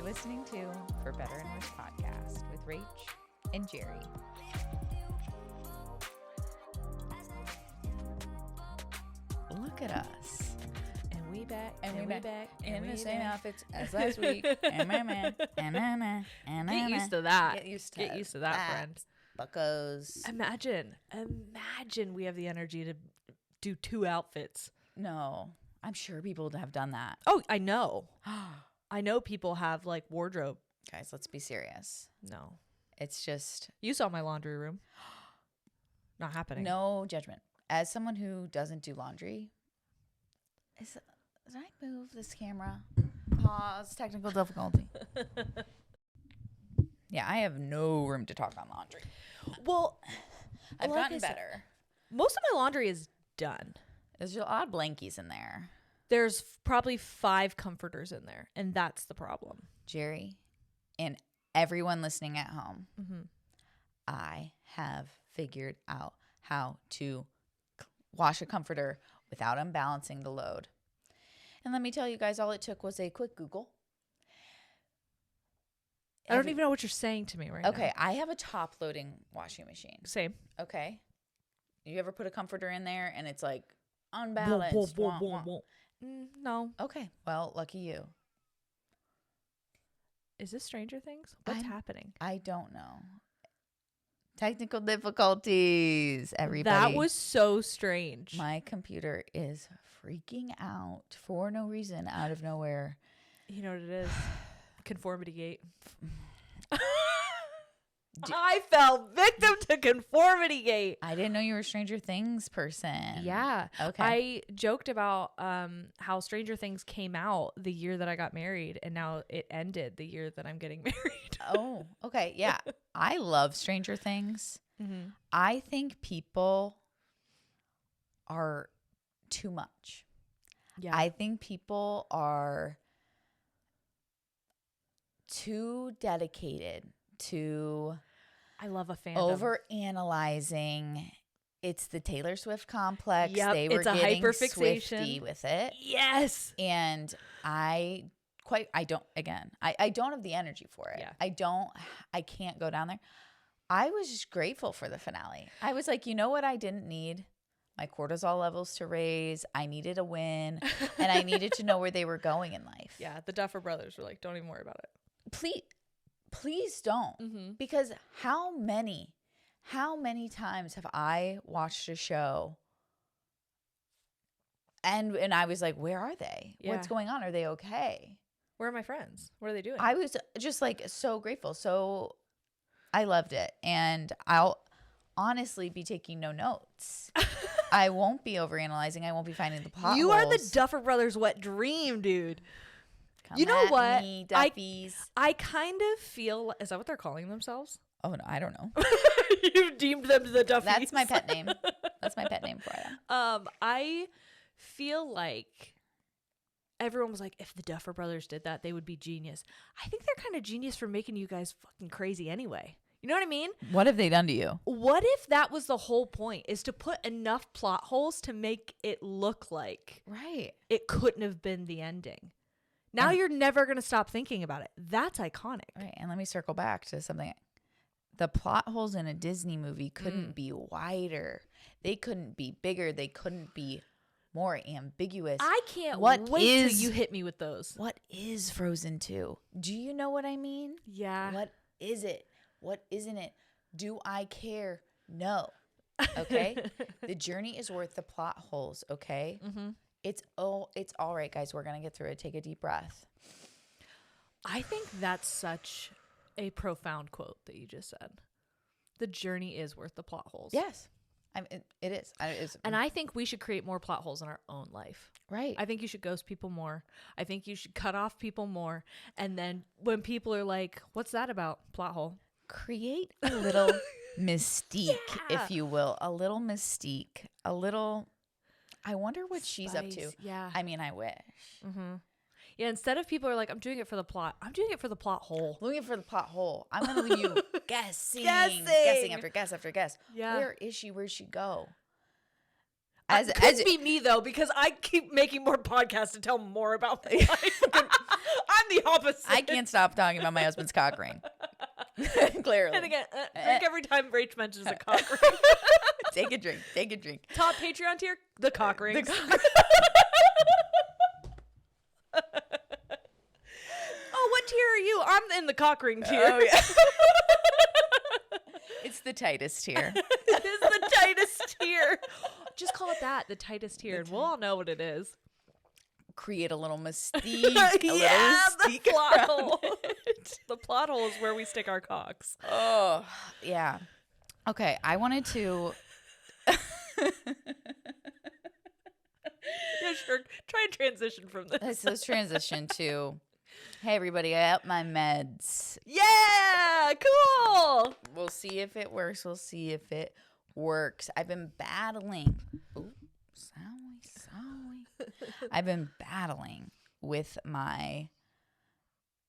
listening to For Better and Worse podcast with Rach and Jeri. Look at us. And we back. And we back. In the same back. outfits as last week. Get used to that. Get used to that, friend. Buckos. Imagine we have the energy to do 2 outfits. No, I'm sure people have done that. Oh, I know. I know people have like wardrobe. Guys, let's be serious. No. It's just... You saw my laundry room. Not happening. No judgment. As someone who doesn't do laundry, did I move this camera? Pause. Technical difficulty. Yeah, I have no room to talk on laundry. Well, I've like gotten better. Most of my laundry is done. There's a lot of blankies in there. There's probably 5 comforters in there, and that's the problem. Jeri, and everyone listening at home, Mm-hmm. I have figured out how to wash a comforter without unbalancing the load. And let me tell you guys, all it took was a quick Google. I don't even know what you're saying to me right now. Okay, I have a top-loading washing machine. Same. Okay. You ever put a comforter in there and it's like unbalanced? Wah, wah. No. Okay, well, lucky you. Is this Stranger Things? What's happening? I don't know. Technical difficulties, everybody. That was so strange. My computer is freaking out for no reason, out of nowhere. You know what it is? Conformity gate. I fell victim to conformity gate. I didn't know you were a Stranger Things person. Yeah. Okay. I joked about how Stranger Things came out the year that I got married, and now it ended the year that I'm getting married. Oh, okay. Yeah. I love Stranger Things. Mm-hmm. I think people are too much. Yeah. I think people are too dedicated to I love a fandom. over analyzing. It's the Taylor Swift complex. Yep, They were it's a getting hyperfixation. Swifty with it. Yes. And I don't have the energy for it. Yeah. I can't go down there. I was just grateful for the finale. I was like, you know what I didn't need? My cortisol levels to raise. I needed a win, and I needed to know where they were going in life. Yeah, the Duffer Brothers were like, don't even worry about it. Please don't. Mm-hmm. Because how many times have I watched a show and I was like, where are they? Yeah. What's going on? Are they okay? Where are my friends? What are they doing? I was just like so grateful. So I loved it. And I'll honestly be taking no notes. I won't be overanalyzing. I won't be finding the plot You holes. are the Duffer Brothers' wet dream, dude. Come you know at what? me, Duffies. I kind of feel... Is that what they're calling themselves? Oh, no, I don't know. You deemed them the Duffies. That's my pet name. That's my pet name for them. I feel like everyone was like, if the Duffer Brothers did that, they would be genius. I think they're kind of genius for making you guys fucking crazy anyway. You know what I mean? What have they done to you? What if that was the whole point, is to put enough plot holes to make it look like Right. it couldn't have been the ending? Now you're never going to stop thinking about it. That's iconic. Right. And let me circle back to something. The plot holes in a Disney movie couldn't be wider. They couldn't be bigger. They couldn't be more ambiguous. I can't What wait is- till you hit me with those. What is Frozen 2? Do you know what I mean? Yeah. What is it? What isn't it? Do I care? No. Okay? The journey is worth the plot holes, okay? Mm-hmm. It's all right, guys. We're going to get through it. Take a deep breath. I think that's such a profound quote that you just said. The journey is worth the plot holes. Yes. It is. And I think we should create more plot holes in our own life. Right. I think you should ghost people more. I think you should cut off people more. And then when people are like, what's that about? Plot hole. Create a little mystique, Yeah. if you will. A little mystique. A little... I wonder what she's up to. Spice, yeah. I mean, I wish. Mm-hmm. Yeah, instead of people are like, I'm doing it for the plot, I'm doing it for the plot hole. Looking for the plot hole. I'm going to leave you guessing. Guessing. Guessing after guess after guess. Yeah. Where is she? Where'd she go? It could be me, though, because I keep making more podcasts to tell more about my life. I'm the opposite. I can't stop talking about my husband's cock ring. Clearly. And again, drink every time Rach mentions a cock ring. Take a drink. Take a drink. Top Patreon tier, the cock rings. The cock- Oh, what tier are you? I'm in the cock ring tier. Oh, yeah. It's the tightest tier. It is the tightest tier. Just call it that, the tightest tier, and we'll all know what it is. Create a little mystique. The plot hole. The plot hole is where we stick our cocks. Oh, yeah. Okay, I wanted to. Yeah, sure. Try and transition from this. Let's transition to. Hey, everybody, I up my meds. Yeah, cool. We'll see if it works. We'll see if it works. I've been battling. Ooh, sorry. I've been battling with my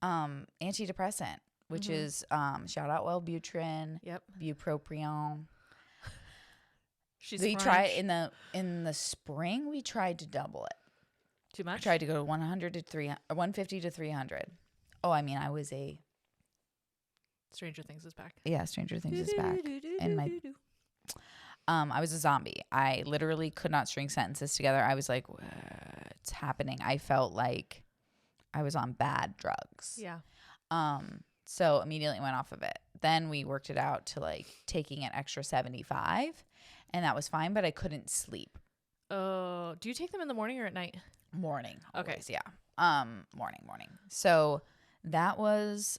antidepressant, which is shout out Wellbutrin, Yep. bupropion. She's We French. tried in the spring. We tried to double it. Too I much. tried to go to 100 to 300, 150 to 300. Oh, I mean, I was Stranger Things is back. Stranger Things is back. And my I was a zombie. I literally could not string sentences together. I was like, what's happening? I felt like I was on bad drugs. Yeah. So immediately went off of it. Then we worked it out to like taking an extra 75, and that was fine, but I couldn't sleep. Oh, do you take them in the morning or at night? Morning. Okay. Always, yeah. Morning. So that was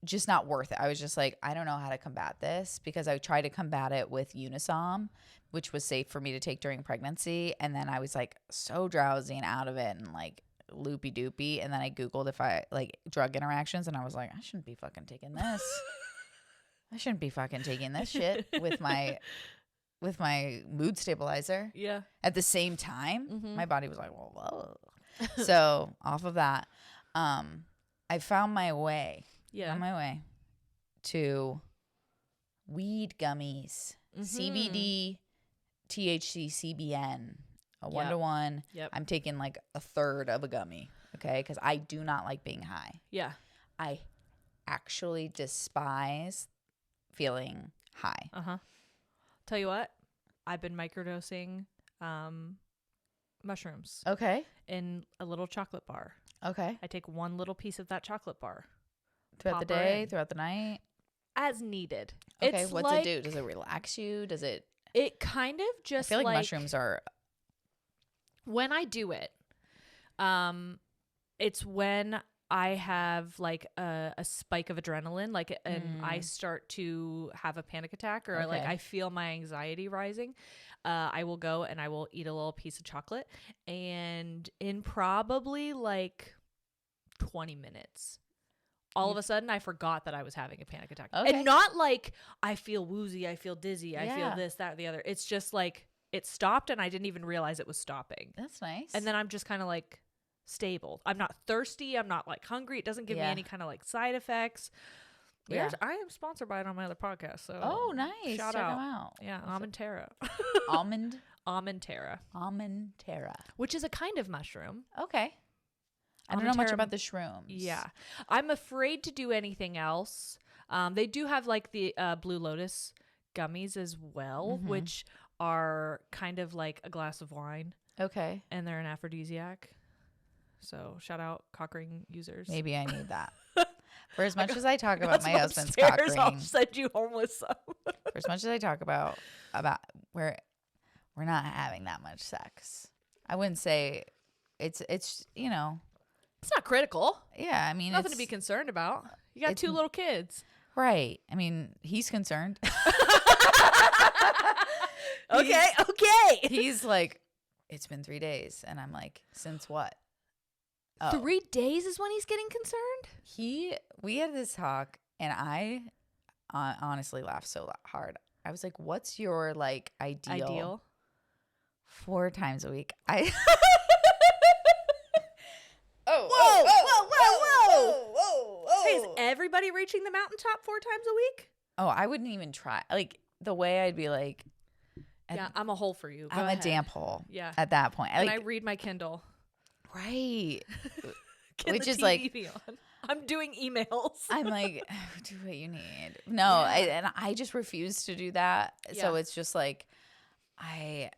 just not worth it. I was just like, I don't know how to combat this, because I tried to combat it with Unisom, which was safe for me to take during pregnancy. And then I was like so drowsy and out of it and like loopy doopy. And then I Googled if I like drug interactions, and I was like, I shouldn't be fucking taking this. I shouldn't be fucking taking this shit with my mood stabilizer. Yeah. At the same time, Mhm. my body was like, well, whoa. So off of that, I found my way. Yeah. On my way to weed gummies, CBD, THC, CBN, a 1-to-1. Yep. I'm taking like a third of a gummy, okay? Because I do not like being high. Yeah. I actually despise feeling high. Uh-huh. Tell you what, I've been microdosing mushrooms Okay. in a little chocolate bar. Okay. I take one little piece of that chocolate bar Throughout the Pop her day, in. throughout the night. as needed. Okay. It's What's like, it do? Does it relax you? Does it? It kind of I just feel like mushrooms are. when I do it, it's when I have like a spike of adrenaline, like, and I start to have a panic attack, or like Okay. I feel my anxiety rising. I will go and I will eat a little piece of chocolate, and in probably like 20 minutes, all of a sudden I forgot that I was having a panic attack. Okay. And not like I feel woozy, I feel dizzy, I feel Yeah. this, that, or the other. It's just like it stopped and I didn't even realize it was stopping. That's nice. And then I'm just kind of like stable. I'm not thirsty. I'm not like hungry. It doesn't give me Yeah. any kind of like side effects. Yeah. I am sponsored by it on my other podcast. So Oh, nice. Shout Check out. 'em out. Yeah, Almond Terra. Almond Almond Terra, Terra. which is a kind of mushroom. Okay. I don't know Almond much Terra- about the shrooms. Yeah. I'm afraid to do anything else. They do have like the Blue Lotus gummies as well, Mhm. which are kind of like a glass of wine, Okay. and they're an aphrodisiac. So shout out cock ring users. Maybe I need that. For as much as I talk Got about some my husband's cock upstairs, I'll ring, send you home with some. for as much as I talk about we're not having that much sex. I wouldn't say it's It's not critical. yeah. I mean, Nothing to be concerned about. You got it's- 2 little kids. right. I mean, he's concerned. Okay. He's like, it's been 3 days, and I'm like, since what? Oh. 3 days is when he's getting concerned? We had this talk, and I honestly laughed so hard. I was like, what's your like ideal? 4 times a week. Hey, is everybody reaching the mountaintop 4 times a week? Oh, I wouldn't even try. Like the way I'd be like, Yeah, I'm a hole for you. Go I'm ahead. a damp hole. Yeah. At that point, And like, I read my Kindle. right. Can Which the is TV like, be on? I'm doing emails. I'm like, do what you need. No, and I just refuse to do that. So it's just like, I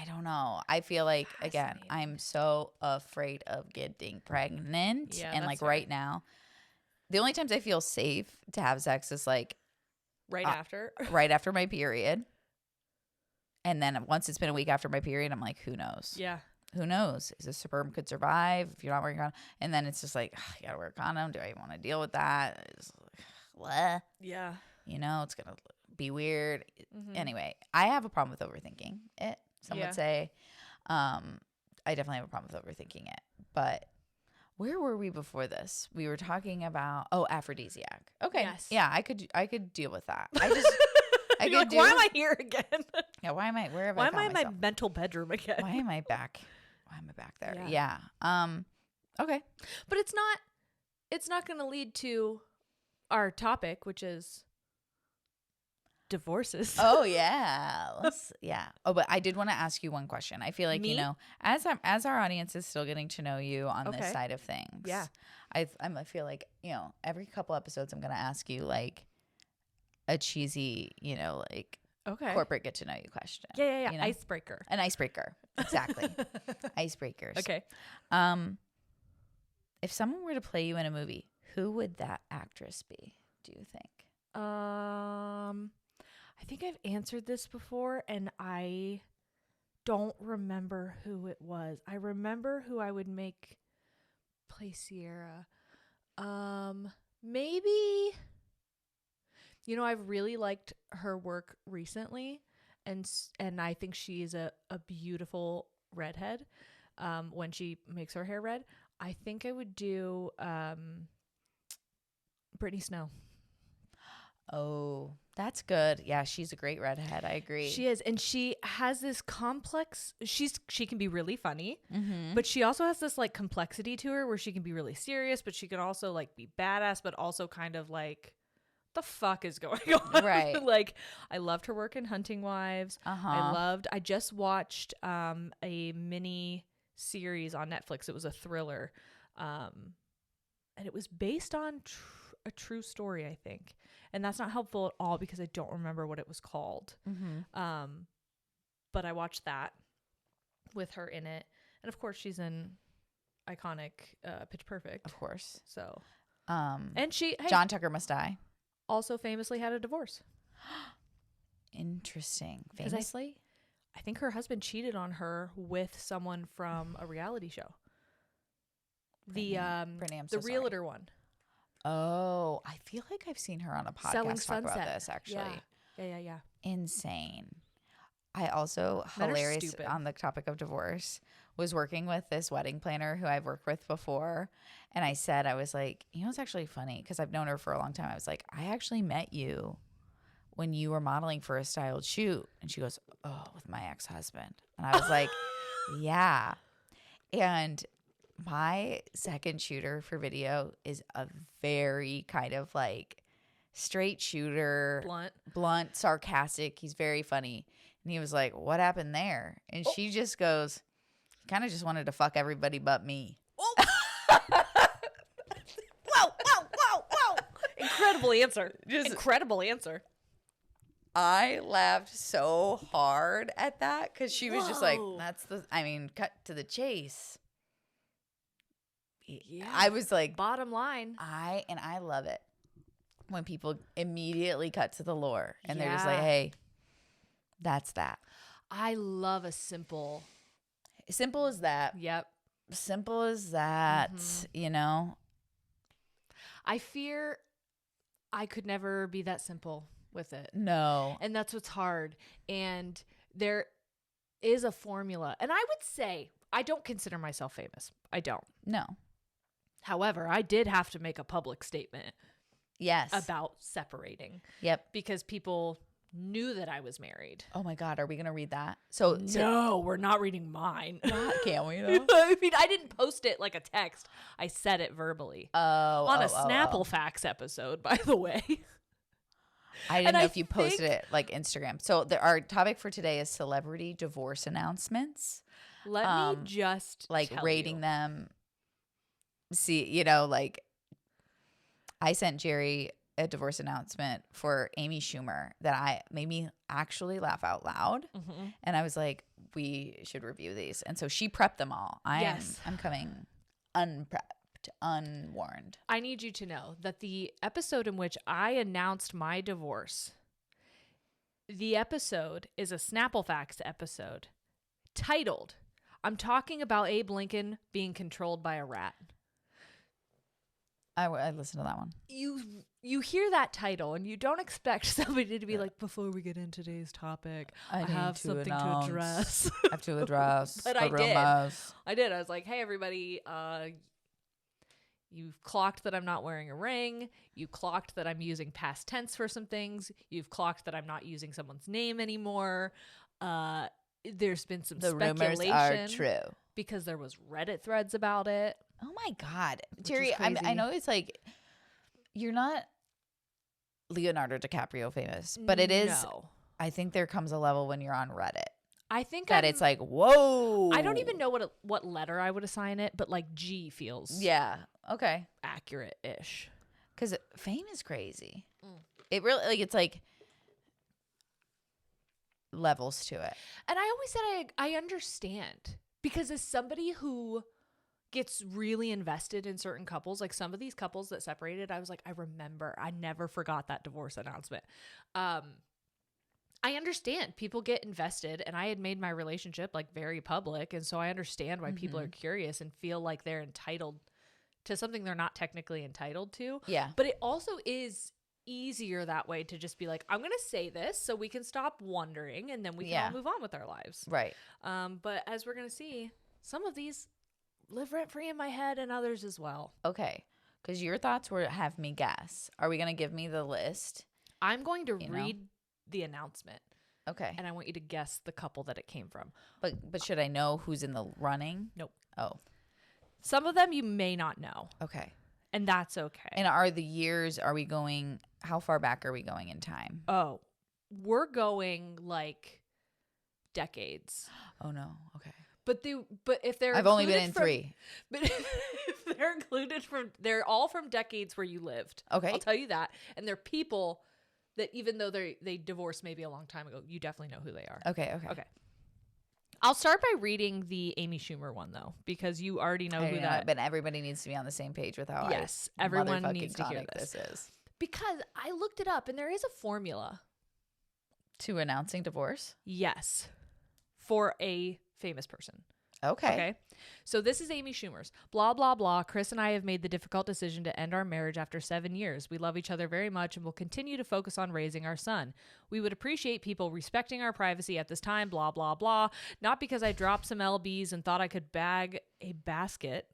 don't know. I feel like, again, I'm so afraid of getting pregnant. Yeah, and that's like fair. right now, the only times I feel safe to have sex is like right after. right after my period. And then once it's been a week after my period, I'm like, who knows? Yeah. Who knows? Is a sperm could survive if you're not wearing a condom? And then it's just like, you gotta wear a condom. Do I even want to deal with that? What? Yeah. You know, it's gonna be weird. Mm-hmm. Anyway, I have a problem with overthinking it. Some would say, I definitely have a problem with overthinking it. But where were we before this? We were talking about aphrodisiac. Okay, Yes. yeah, I could deal with that. I just I You're could like, why am I here again? Yeah, why am I? Where have Why I am I found in my myself? mental bedroom again? Why am I back? Why am I back there? Yeah. Okay. But it's not going to lead to our topic, which is divorces. Oh yeah. Oh, but I did want to ask you one question. I feel like, Me? as our audience is still getting to know you on this Okay. side of things. Yeah. I feel like, every couple episodes I'm going to ask you like a cheesy, like Okay. corporate get to know you question. Yeah. You know? Icebreaker. An icebreaker. Exactly. Icebreakers. Okay. If someone were to play you in a movie, who would that actress be, do you think? I think I've answered this before and I don't remember who it was. I remember who I would make play Sierra. Maybe, I've really liked her work recently and I think she is a beautiful redhead. When she makes her hair red, I think I would do Brittany Snow. Oh, that's good. Yeah, she's a great redhead. I agree. She is, and she has this complex. She can be really funny, Mm-hmm. but she also has this like complexity to her where she can be really serious, but she can also like be badass, but also kind of like, the fuck is going on? Right. Like, I loved her work in Hunting Wives. Uh-huh. I just watched a mini series on Netflix. It was a thriller, and it was based on a true story, I think. And that's not helpful at all because I don't remember what it was called. Mm-hmm. But I watched that with her in it. And of course, she's in iconic Pitch Perfect. Of course. So, And she John Tucker Must Die. also famously had a divorce. Interesting. 'Cause Famously? I think her husband cheated on her with someone from a reality show. Brittany, I'm so the realtor one. Oh, I feel like I've seen her on a podcast Selling talk about Sunset. this, actually. Yeah. Insane. I also, Men are hilarious stupid. on the topic of divorce, was working with this wedding planner who I've worked with before. And I was like, it's actually funny because I've known her for a long time. I was like, I actually met you when you were modeling for a styled shoot. And she goes, oh, with my ex-husband. And I was like, yeah. And my second shooter for video is a very kind of like straight shooter, blunt, sarcastic. He's very funny. And he was like, what happened there? And she just goes, kind of just wanted to fuck everybody but me. Whoa. Incredible answer. Incredible answer. I laughed so hard at that because she was just like, cut to the chase. Yeah. I was like, Bottom line. I love it when people immediately cut to the lore and they're just like, Yeah. hey, that's that. I love a simple. Simple as that. Yep. Simple as that, I fear I could never be that simple with it. No. And that's what's hard. And there is a formula. And I would say I don't consider myself famous. I don't. No. However, I did have to make a public statement. Yes. About separating. Yep. Because people knew that I was married. Oh my God. Are we going to read that? No, we're not reading mine. Can't we though? I mean, I didn't post it like a text. I said it verbally. On a Snapple Facts episode, by the way. I didn't know if you posted it like Instagram. So our topic for today is celebrity divorce announcements. Let me just like tell rating you. them. See, like I sent Jeri a divorce announcement for Amy Schumer that made me actually laugh out loud. Mm-hmm. And I was like, we should review these. And so she prepped them all. I'm coming unprepped, unwarned. I need you to know that the episode in which I announced my divorce, the episode is a Snapple Facts episode titled, I'm talking about Abe Lincoln being controlled by a rat. I listened to that one. You hear that title and you don't expect somebody to be like, before we get into today's topic, I have something to address. I have to address. But I did. I did. I was like, hey, everybody, you've clocked that I'm not wearing a ring. You clocked that I'm using past tense for some things. You've clocked that I'm not using someone's name anymore. There's been some speculation. The rumors are true. Because there was Reddit threads about it. Oh my God. Jeri, I know it's like, you're not Leonardo DiCaprio famous, but it is. No. I think there comes a level when you're on Reddit. I think that it's like, whoa. I don't even know what letter I would assign it, but like G feels okay, accurate-ish. Because fame is crazy. It really, like, it's like levels to it. And I always said I understand, because as somebody who gets really invested in certain couples, like some of these couples that separated, I was like, I never forgot that divorce announcement. I understand people get invested, and I had made my relationship like very public, and so I understand why people are curious and feel like they're entitled to something they're not technically entitled to. Yeah. But it also is easier that way to just be like, I'm gonna say this so we can stop wondering, and then we can all move on with our lives. Right. But as we're gonna see, some of these live rent free in my head, and others as well. Okay. Because your thoughts have me guess. Are we going to give me the list? I'm going to read the announcement. Okay. And I want you to guess the couple that it came from. But should I know who's in the running? Nope. Oh. Some of them you may not know. Okay. And that's okay. And how far back are we going in time? Oh, we're going like decades. Oh no. Okay. But if they're I've only been in 3. But if they're included they're all from decades where you lived. Okay. I'll tell you that. And they're people that even though they divorced maybe a long time ago, you definitely know who they are. Okay. I'll start by reading the Amy Schumer one though, because you already know who that. But everybody needs to be on the same page with how everyone needs to hear this is. Because I looked it up and there is a formula to announcing divorce. Yes, for a famous person. Okay. So this is Amy Schumer's. Blah, blah, blah. Chris and I have made the difficult decision to end our marriage after 7 years. We love each other very much and will continue to focus on raising our son. We would appreciate people respecting our privacy at this time. Blah, blah, blah. Not because I dropped some LBs and thought I could bag a basket.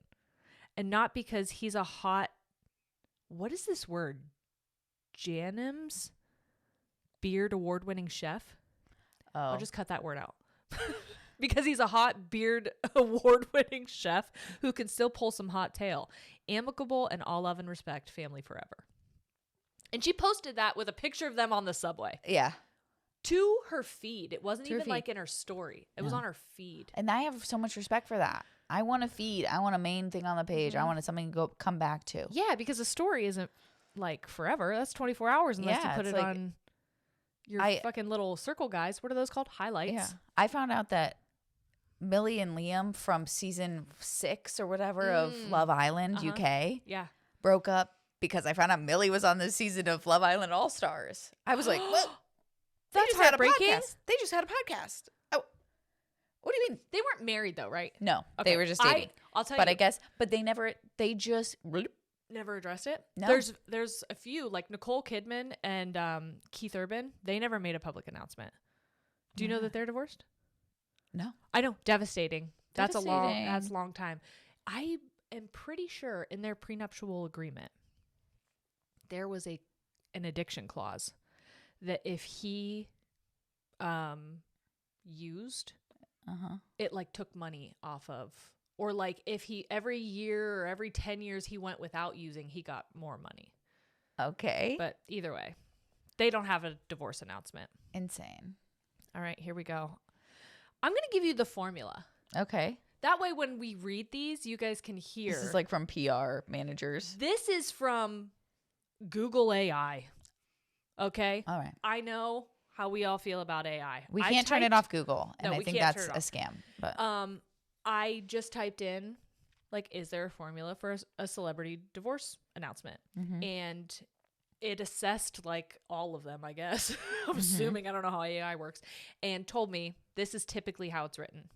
And not because he's a hot... What is this word? Janims? Beard award-winning chef? Oh. I'll just cut that word out. Because he's a hot beard award-winning chef who can still pull some hot tail. Amicable and all love and respect, family forever. And she posted that with a picture of them on the subway. Yeah. To her feed. It wasn't even like in her story. It was on her feed. And I have so much respect for that. I want a feed. I want a main thing on the page. I want something to come back to. Yeah, because a story isn't like forever. That's 24 hours unless you put it on your fucking little circle guys. What are those called? Highlights. Yeah. I found out that Millie and Liam from season 6 or whatever of Love Island UK broke up because I found out Millie was on this season of Love Island All Stars. I was like, what? That's heartbreaking. They just had a podcast. Oh, what do you mean? They weren't married though, right? No, they were just dating. I'll tell you. But I guess, they just never addressed it. No. There's a few like Nicole Kidman and Keith Urban. They never made a public announcement. Do you know that they're divorced? No. I know. Devastating. That's a long time. I am pretty sure in their prenuptial agreement, there was an addiction clause that if he used, it like took money off of, or like if he every year or every 10 years he went without using, he got more money. Okay. But either way, they don't have a divorce announcement. Insane. All right, here we go. I'm going to give you the formula. Okay. That way when we read these, you guys can hear. This is like from PR managers. This is from Google AI. Okay? All right. I know how we all feel about AI. We can't turn it off Google, and No, I we think can't that's turn a it off. scam. But I just typed in, like, is there a formula for a celebrity divorce announcement? mm-hmm. And it assessed, like, all of them, I guess. I'm assuming. I don't know how AI works. And told me this is typically how it's written.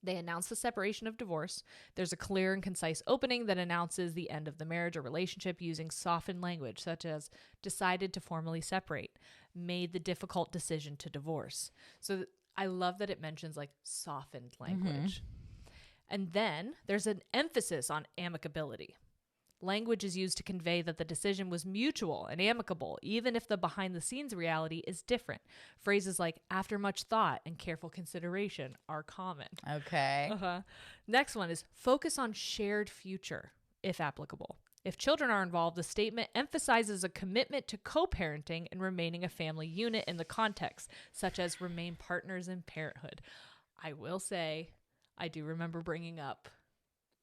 They announce the separation of divorce. There's a clear and concise opening that announces the end of the marriage or relationship using softened language, such as decided to formally separate, made the difficult decision to divorce. So I love that it mentions like softened language. And then there's an emphasis on amicability. Language is used to convey that the decision was mutual and amicable, even if the behind-the-scenes reality is different. Phrases like after much thought and careful consideration are common. Okay. Next one is focus on shared future, if applicable. If children are involved, the statement emphasizes a commitment to co-parenting and remaining a family unit in the context, such as remain partners in parenthood. I will say, I do remember bringing up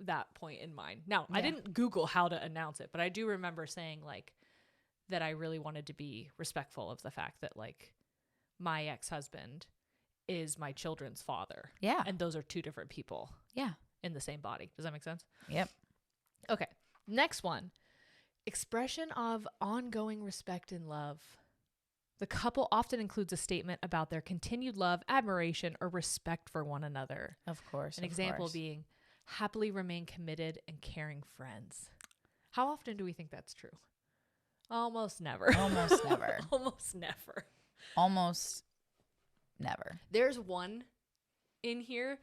that point in mind. Now, I didn't Google how to announce it, but I do remember saying like that I really wanted to be respectful of the fact that like my ex-husband is my children's father. Yeah. And those are two different people. Yeah. In the same body. Does that make sense? Yep. Okay. Next one. Expression of ongoing respect and love. The couple often includes a statement about their continued love, admiration, or respect for one another. Of course. An example being happily remain committed and caring friends. How often do we think that's true? Almost never. Almost never. Almost never. Almost never. There's one in here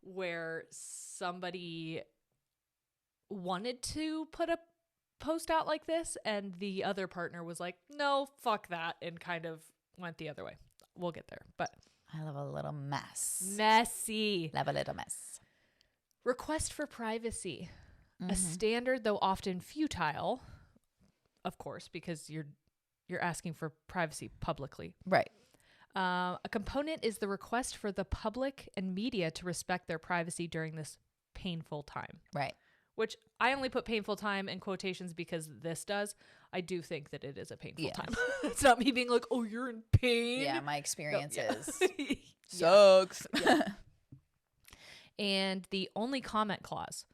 where somebody wanted to put a post out like this and the other partner was like, no, fuck that, and kind of went the other way. We'll get there, but I love a little mess. Messy. Love a little mess. Request for privacy. A standard, though often futile, of course, because you're asking for privacy publicly. Right. A component is the request for the public and media to respect their privacy during this painful time. Right. Which I only put painful time in quotations because this does. I do think that it is a painful time. It's not me being like, oh, you're in pain. Yeah, my experience is Yeah. sucks. Yeah. And the only comment clause.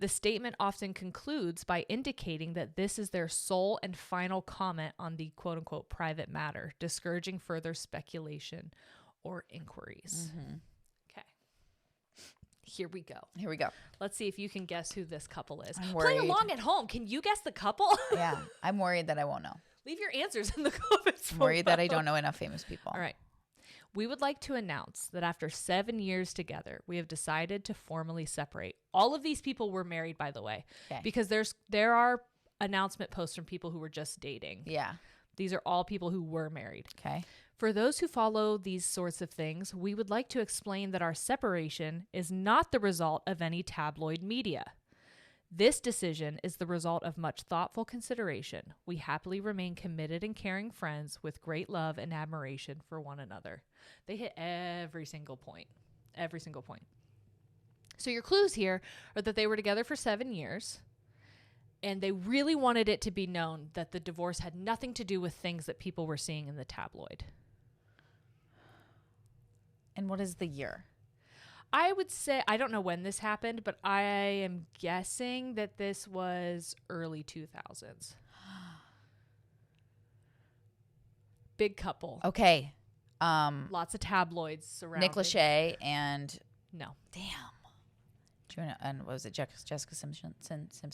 The statement often concludes by indicating that this is their sole and final comment on the quote-unquote private matter, discouraging further speculation or inquiries. Okay. Here we go. Here we go. Let's see if you can guess who this couple is. I'm Play worried. along at home. Can you guess the couple? Yeah. I'm worried that I won't know. Leave your answers in the comments. I'm worried that I don't know enough famous people. All right. We would like to announce that after 7 years together, we have decided to formally separate. All of these people were married, by the way, because there are announcement posts from people who were just dating. Yeah. These are all people who were married. Okay. For those who follow these sorts of things, we would like to explain that our separation is not the result of any tabloid media. This decision is the result of much thoughtful consideration. We happily remain committed and caring friends with great love and admiration for one another. They hit every single point. Every single point. So your clues here are that they were together for 7 years, and they really wanted it to be known that the divorce had nothing to do with things that people were seeing in the tabloid. And what is the year? I would say, I don't know when this happened, but I am guessing that this was early 2000s. Big couple. Okay. Lots of tabloids surrounding. Nick Lachey and No. damn. Do you know, and what was it Jessica Simpson?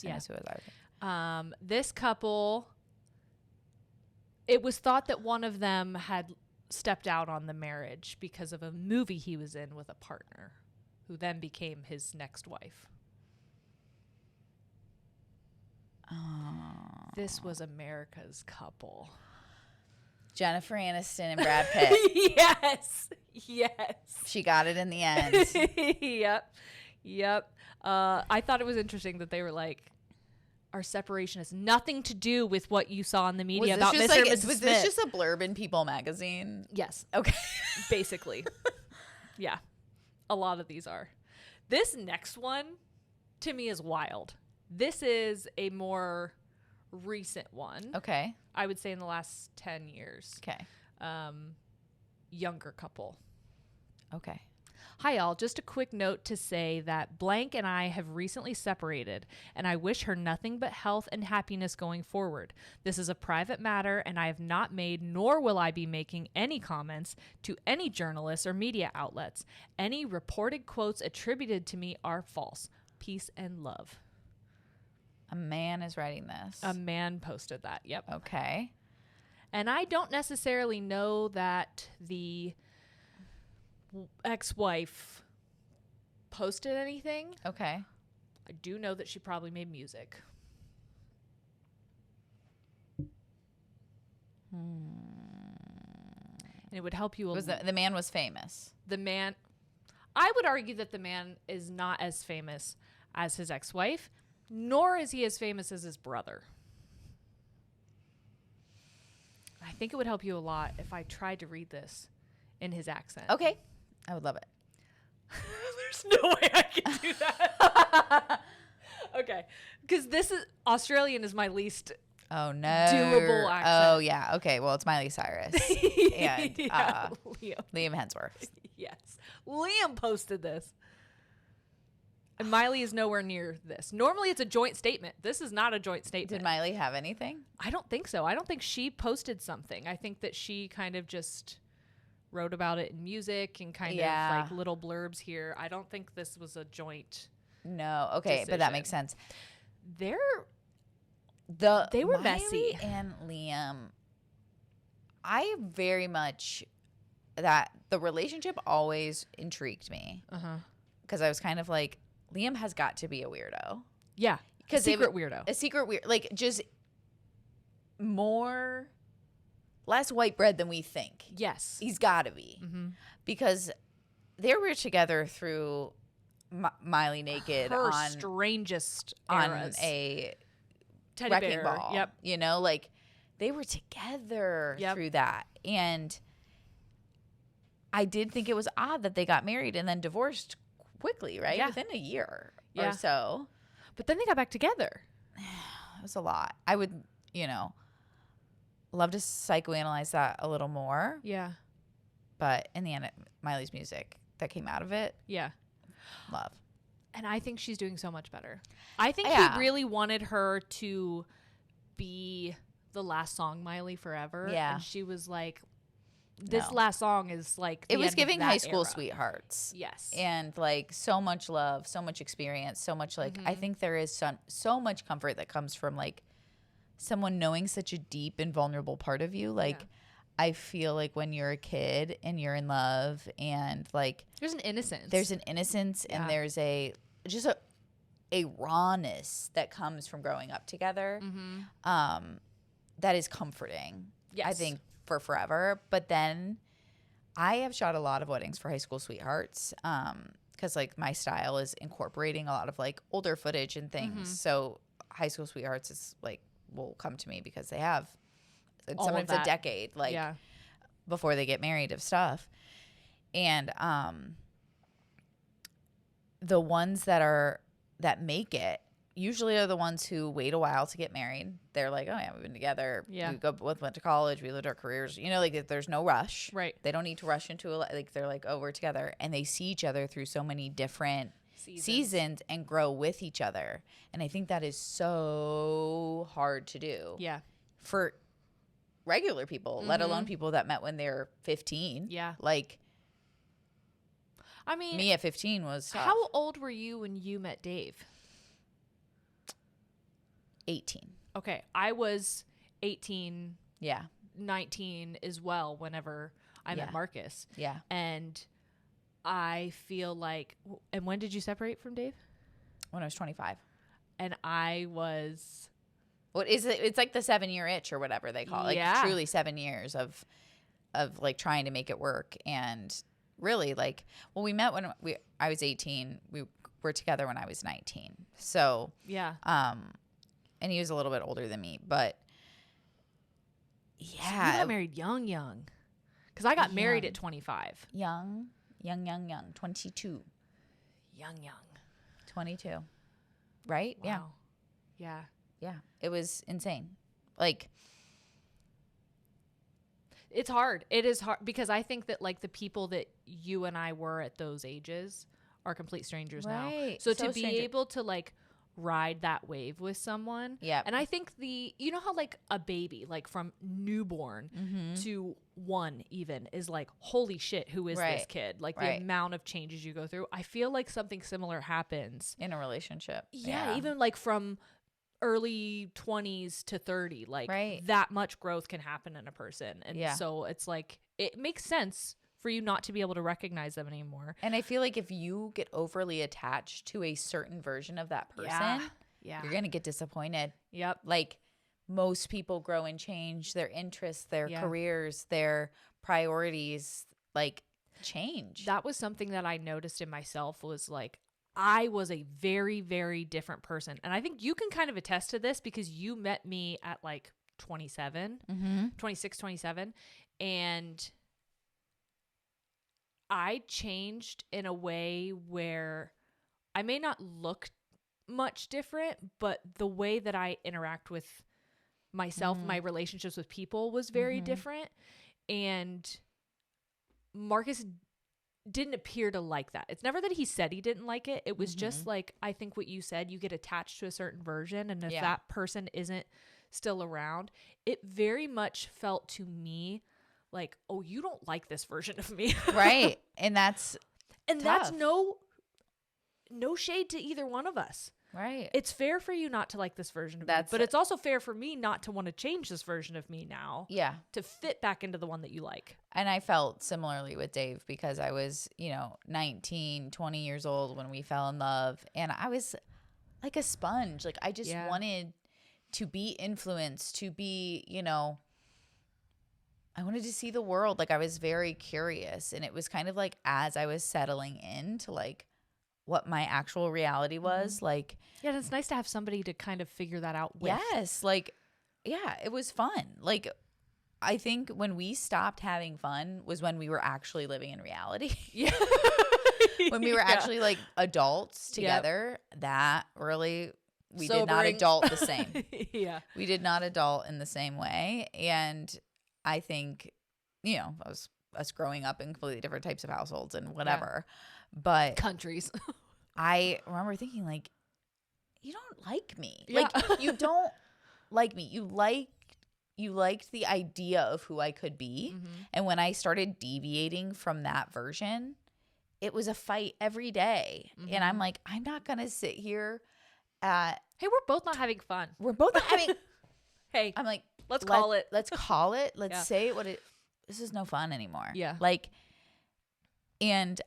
Yeah. Is who it was. This couple, it was thought that one of them had stepped out on the marriage because of a movie he was in with a partner who then became his next wife. This was America's couple. Jennifer Aniston and Brad Pitt. Yes. Yes. She got it in the end. Yep. I thought it was interesting that they were like, our separation has nothing to do with what you saw in the media about Mr. and Mrs. Was Smith. this just a blurb in People magazine? Yes. Okay. Basically. Yeah. A lot of these are. This next one, to me, is wild. This is a more recent one. Okay. I would say in the last 10 years. Okay. Younger couple. Okay. Hi, all. Just a quick note to say that blank and I have recently separated, and I wish her nothing but health and happiness going forward. This is a private matter, and I have not made, nor will I be making, any comments to any journalists or media outlets. Any reported quotes attributed to me are false. Peace and love. A man is writing this. A man posted that. Yep. Okay. And I don't necessarily know that the ex-wife posted anything. Okay. I do know that she probably made music. And it would help you. Was the man was famous? The man, I would argue that the man is not as famous as his ex-wife, nor is he as famous as his brother. I think it would help you a lot if I tried to read this in his accent. Okay. I would love it. There's no way I can do that. Okay. Because this is Australian is my least Oh no. doable accent. Oh yeah. Okay. Well, it's Miley Cyrus and Yeah, Liam Hemsworth. Yes. Liam posted this. And Miley is nowhere near this. Normally it's a joint statement. This is not a joint statement. Did Miley have anything? I don't think so. I don't think she posted something. I think that she kind of just wrote about it in music and kind of like little blurbs here. I don't think this was a joint. No. Okay, decision. but that makes sense. They Miley were messy. and Liam. I very much that the relationship always intrigued me because I was kind of like, Liam has got to be a weirdo. Yeah, because secret weirdo. A secret weird, like just less white bread than we think. Yes, He's got to be because they were together through Miley naked her on strangest on eras. a Teddy wrecking bear. ball. Yep. You know, like they were together through that. And I did think it was odd that they got married and then divorced quickly, right? Yeah. Within a year or so. But then they got back together. It was a lot. I would, love to psychoanalyze that a little more. Yeah. But in the end, Miley's music that came out of it, Yeah. love. And I think she's doing so much better. I think Yeah. he really wanted her to be the last song Miley forever. Yeah. And she was like, this No. last song is like It was end of giving that high school era. sweethearts. Yes. And like so much love, so much experience, so much like I think there is so much comfort that comes from like someone knowing such a deep and vulnerable part of you. Like I feel like when you're a kid and you're in love and like There's an innocence. and there's a rawness that comes from growing up together. That is comforting. Yes. I think for forever. But then I have shot a lot of weddings for high school sweethearts because like my style is incorporating a lot of like older footage and things. So high school sweethearts is like will come to me because they have All of sometimes a that. decade like before they get married of stuff. And the ones that make it usually are the ones who wait a while to get married. They're like, oh yeah, we've been together. Yeah. We went to college. We lived our careers. Like there's no rush. Right. They don't need to rush into like they're like, oh, we're together, and they see each other through so many different seasons and grow with each other. And I think that is so hard to do. Yeah. For regular people, let alone people that met when they're 15. Yeah. Like I mean, me at 15 was tough. how old were you when you met Dave? 18. Okay. I was 18, Yeah. 19 as well whenever I met Marcus. Yeah. And I feel like, and when did you separate from Dave? When I was 25. And I was, What is it? It's like the 7-year itch or whatever they call it. Yeah. Like truly 7 years of like trying to make it work. And really like, well, we met when I was 18. We were together when I was 19. So, yeah. and he was a little bit older than me, but So you yeah. got married young. Because I got married at 25. Young. 22. Young. 22. Right? Wow. Yeah. Yeah, it was insane. Like, It's hard. It is hard because I think that like the people that you and I were at those ages are complete strangers now. right. So to be stranger. able to like ride that wave with someone. Yeah. And I think you know how like a baby, like from newborn to 1 even is like, holy shit, who is this kid? Like the amount of changes you go through. I feel like something similar happens in a relationship. Yeah. Even like from early 20s to 30, like that much growth can happen in a person. And so it's like, it makes sense for you not to be able to recognize them anymore. And I feel like if you get overly attached to a certain version of that person, you're going to get disappointed. Yep. Like, most people grow and change. Their interests, their careers, their priorities, like, change. That was something that I noticed in myself was like, I was a very, very different person. And I think you can kind of attest to this because you met me at like 27, 26, 27. And I changed in a way where I may not look much different, but the way that I interact with myself, my relationships with people was very different. And Marcus didn't appear to like that. It's never that he said he didn't like it. It was just like, I think what you said, you get attached to a certain version. And if that person isn't still around, it very much felt to me like, oh, you don't like this version of me. Right. And that's that's no shade to either one of us. Right. It's fair for you not to like this version of me, but it's also fair for me not to want to change this version of me now. Yeah. To fit back into the one that you like. And I felt similarly with Dave because I was, 19, 20 years old when we fell in love. And I was like a sponge. Like, I just wanted to be influenced, to be, I wanted to see the world. Like, I was very curious. And it was kind of like as I was settling into like what my actual reality was, like, yeah, it's nice to have somebody to kind of figure that out with. Yes, like, yeah, it was fun. Like, I think when we stopped having fun was when we were actually living in reality. Yeah. When we were actually like adults together, that really, we did not adult the same. Yeah. We did not adult in the same way. And I think, us growing up in completely different types of households and whatever. But countries. I remember thinking, like, you don't like me. Yeah. Like, you don't like me. You liked the idea of who I could be. And when I started deviating from that version, it was a fight every day. And I'm like, I'm not going to sit here hey, we're both not having fun. We're both not having hey, I'm like, let's call it. Let's call it. Let's say what it this is no fun anymore. Yeah. Like, and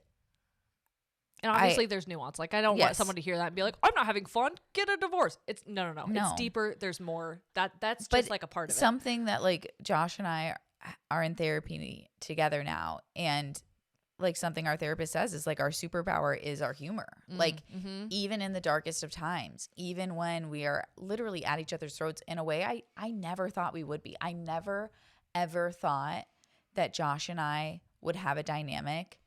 obviously there's nuance. Like, I don't want someone to hear that and be like, I'm not having fun. Get a divorce. It's no. It's deeper. There's more. That's just like a part of it. Something that like Josh and I are in therapy together now. And like something our therapist says is like our superpower is our humor. Like even in the darkest of times, even when we are literally at each other's throats in a way I never thought we would be. I never, ever thought that Josh and I would have a dynamic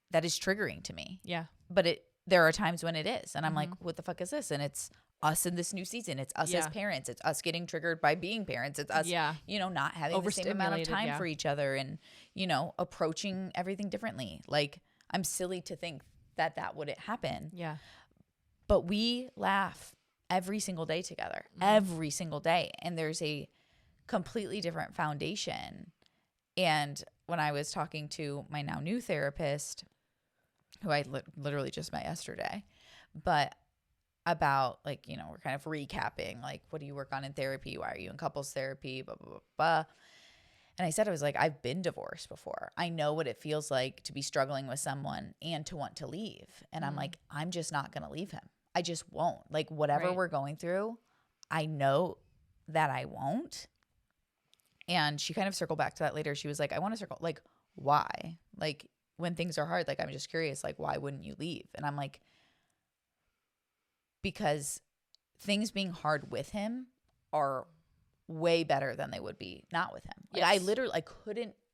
that is triggering to me. Yeah. But there are times when it is. And I'm like, what the fuck is this? And it's us in this new season. It's us as parents. It's us getting triggered by being parents. It's us, not having the same amount of time for each other and, approaching everything differently. Like, I'm silly to think that would happen. Yeah. But we laugh every single day together, every single day. And there's a completely different foundation. And when I was talking to my now new therapist, who I literally just met yesterday, but about like, we're kind of recapping, like, what do you work on in therapy? Why are you in couples therapy? Blah, blah, blah, blah. And I said, I was like, I've been divorced before. I know what it feels like to be struggling with someone and to want to leave. And I'm like, I'm just not going to leave him. I just won't. Like, whatever we're going through, I know that I won't. And she kind of circled back to that later. She was like, I want to circle. Like, why? Like, when things are hard, like, I'm just curious, like, why wouldn't you leave? And I'm like, because things being hard with him are way better than they would be not with him. Like, I literally,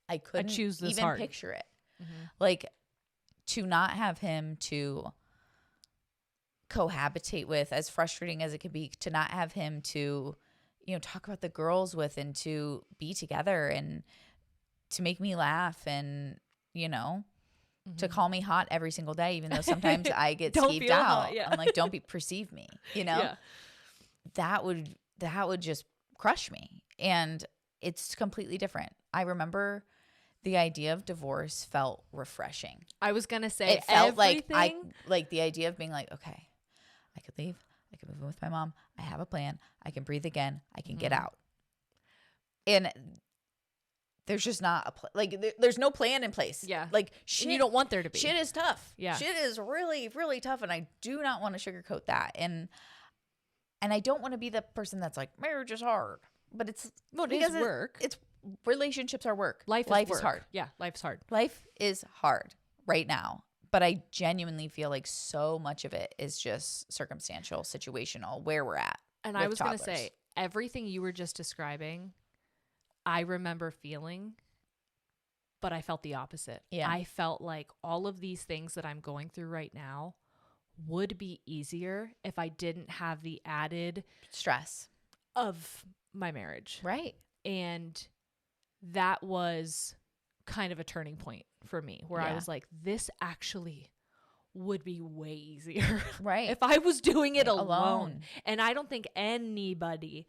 I couldn't choose this even hard. picture it. Like, to not have him to cohabitate with, as frustrating as it can be, to not have him to, talk about the girls with and to be together and to make me laugh and, to call me hot every single day, even though sometimes I get Don't skeeved feel out. hot, yeah. I'm like, don't perceive me, Yeah. that would just crush me. And it's completely different. I remember the idea of divorce felt refreshing. I was going to say, It felt everything. like the idea of being like, okay, I could leave. I could move in with my mom. I have a plan. I can breathe again. I can get out. And there's just not there's no plan in place. Yeah. Like And you don't want there to be. Shit is tough. Yeah. Shit is really, really tough. And I do not want to sugarcoat that. And I don't want to be the person that's like, marriage is hard. But it's because work. It's relationships are work. Life is hard. Yeah, life's hard. Life is hard right now. But I genuinely feel like so much of it is just circumstantial, situational, where we're at. And I was going to say, everything you were just describing, I remember feeling, but I felt the opposite. Yeah. I felt like all of these things that I'm going through right now would be easier if I didn't have the added stress of my marriage. Right. And that was kind of a turning point for me where I was like, this actually would be way easier. Right. if I was doing it alone. And I don't think anybody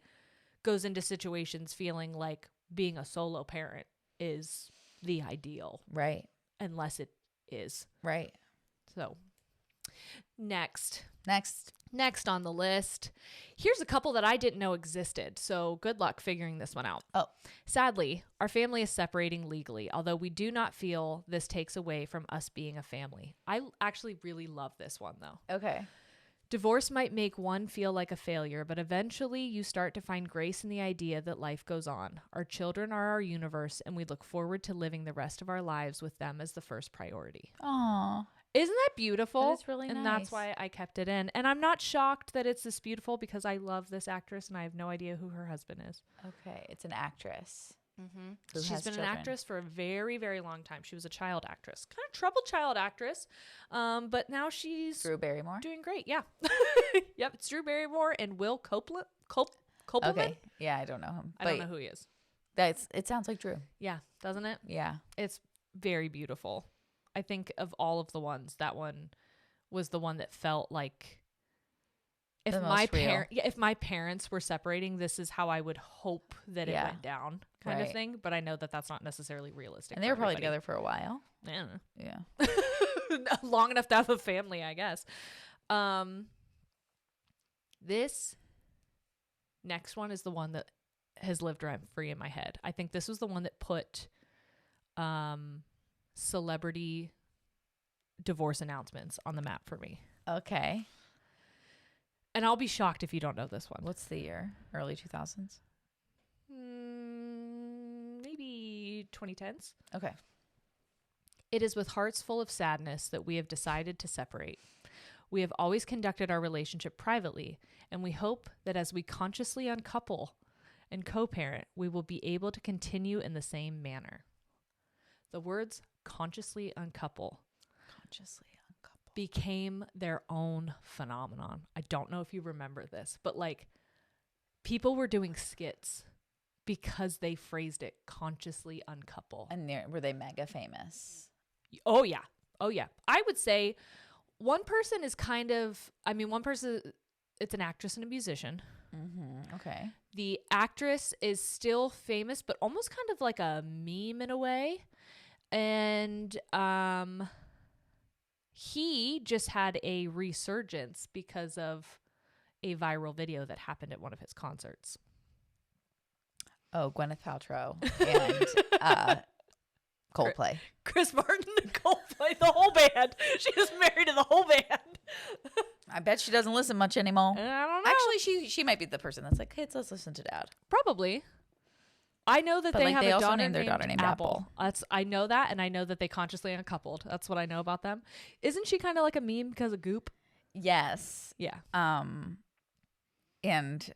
goes into situations feeling like being a solo parent is the ideal. Right. Unless it is. Right. So next on the list, here's a couple that I didn't know existed. So good luck figuring this one out. Oh. Sadly, our family is separating legally, although we do not feel this takes away from us being a family. I actually really love this one though. Okay. Divorce might make one feel like a failure, but eventually you start to find grace in the idea that life goes on. Our children are our universe, and we look forward to living the rest of our lives with them as the first priority. Aw. Isn't that beautiful? That is really and nice. that's why I kept it in. And I'm not shocked that it's this beautiful because I love this actress and I have no idea who her husband is. Okay. It's an actress. Mm-hmm. She's been an actress for a very, very long time. She was a child actress, kind of troubled child actress. But now she's Drew Barrymore. doing great. Yeah. Yep. It's Drew Barrymore and Will Copeland. Okay. Yeah, I don't know him. I don't know who he is. It sounds like Drew. Yeah. Doesn't it? Yeah. It's very beautiful. I think of all of the ones, that one was the one that felt like if my parents were separating, this is how I would hope that it went down, kind of thing. But I know that that's not necessarily realistic. And they were probably together for a while. Yeah. Long enough to have a family, I guess. This next one is the one that has lived rent free in my head. I think this was the one that put celebrity divorce announcements on the map for me. Okay. And I'll be shocked if you don't know this one. What's the year? Early 2000s? Maybe 2010s. Okay. It is with hearts full of sadness that we have decided to separate. We have always conducted our relationship privately, and we hope that as we consciously uncouple and co-parent, we will be able to continue in the same manner. The words consciously uncouple became their own phenomenon. I don't know if you remember this, but like people were doing skits because they phrased it consciously uncouple. And were they mega famous? Oh yeah. I would say one person, it's an actress and a musician. Mm-hmm. Okay. The actress is still famous, but almost kind of like a meme in a way. And he just had a resurgence because of a viral video that happened at one of his concerts. Oh, Gwyneth Paltrow and Coldplay. Chris Martin and Coldplay, the whole band. She was married to the whole band. I bet she doesn't listen much anymore. I don't know. Actually, she might be the person that's like, kids, let's listen to Dad. Probably. I know that they have they a also daughter named their daughter named Apple. I know that, and I know that they consciously uncoupled. That's what I know about them. Isn't she kind of like a meme because of Goop? Yes. Yeah. And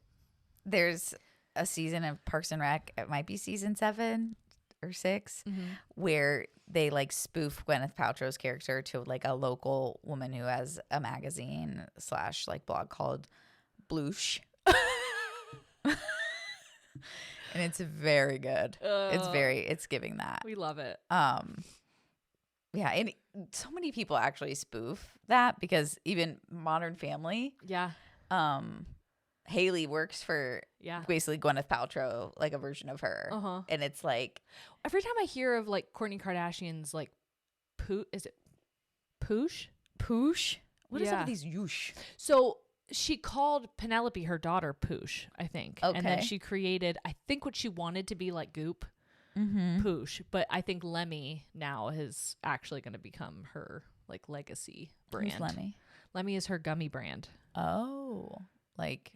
there's a season of Parks and Rec. It might be season 7. or 6, where they like spoof Gwyneth Paltrow's character to like a local woman who has a magazine / like blog called Bloosh. And it's very good. It's giving that. We love it. Yeah, and so many people actually spoof that because even Modern Family, Yeah. Haley works for basically Gwyneth Paltrow, like a version of her. And it's like every time I hear of like Kourtney Kardashian's like is it Poosh? Poosh? What is up with these Yoosh? So she called Penelope, her daughter, Poosh, I think. Okay. And then she created, I think, what she wanted to be like Goop, Poosh. But I think Lemmy now is actually going to become her like legacy brand. Who's Lemmy? Lemmy is her gummy brand. Oh, like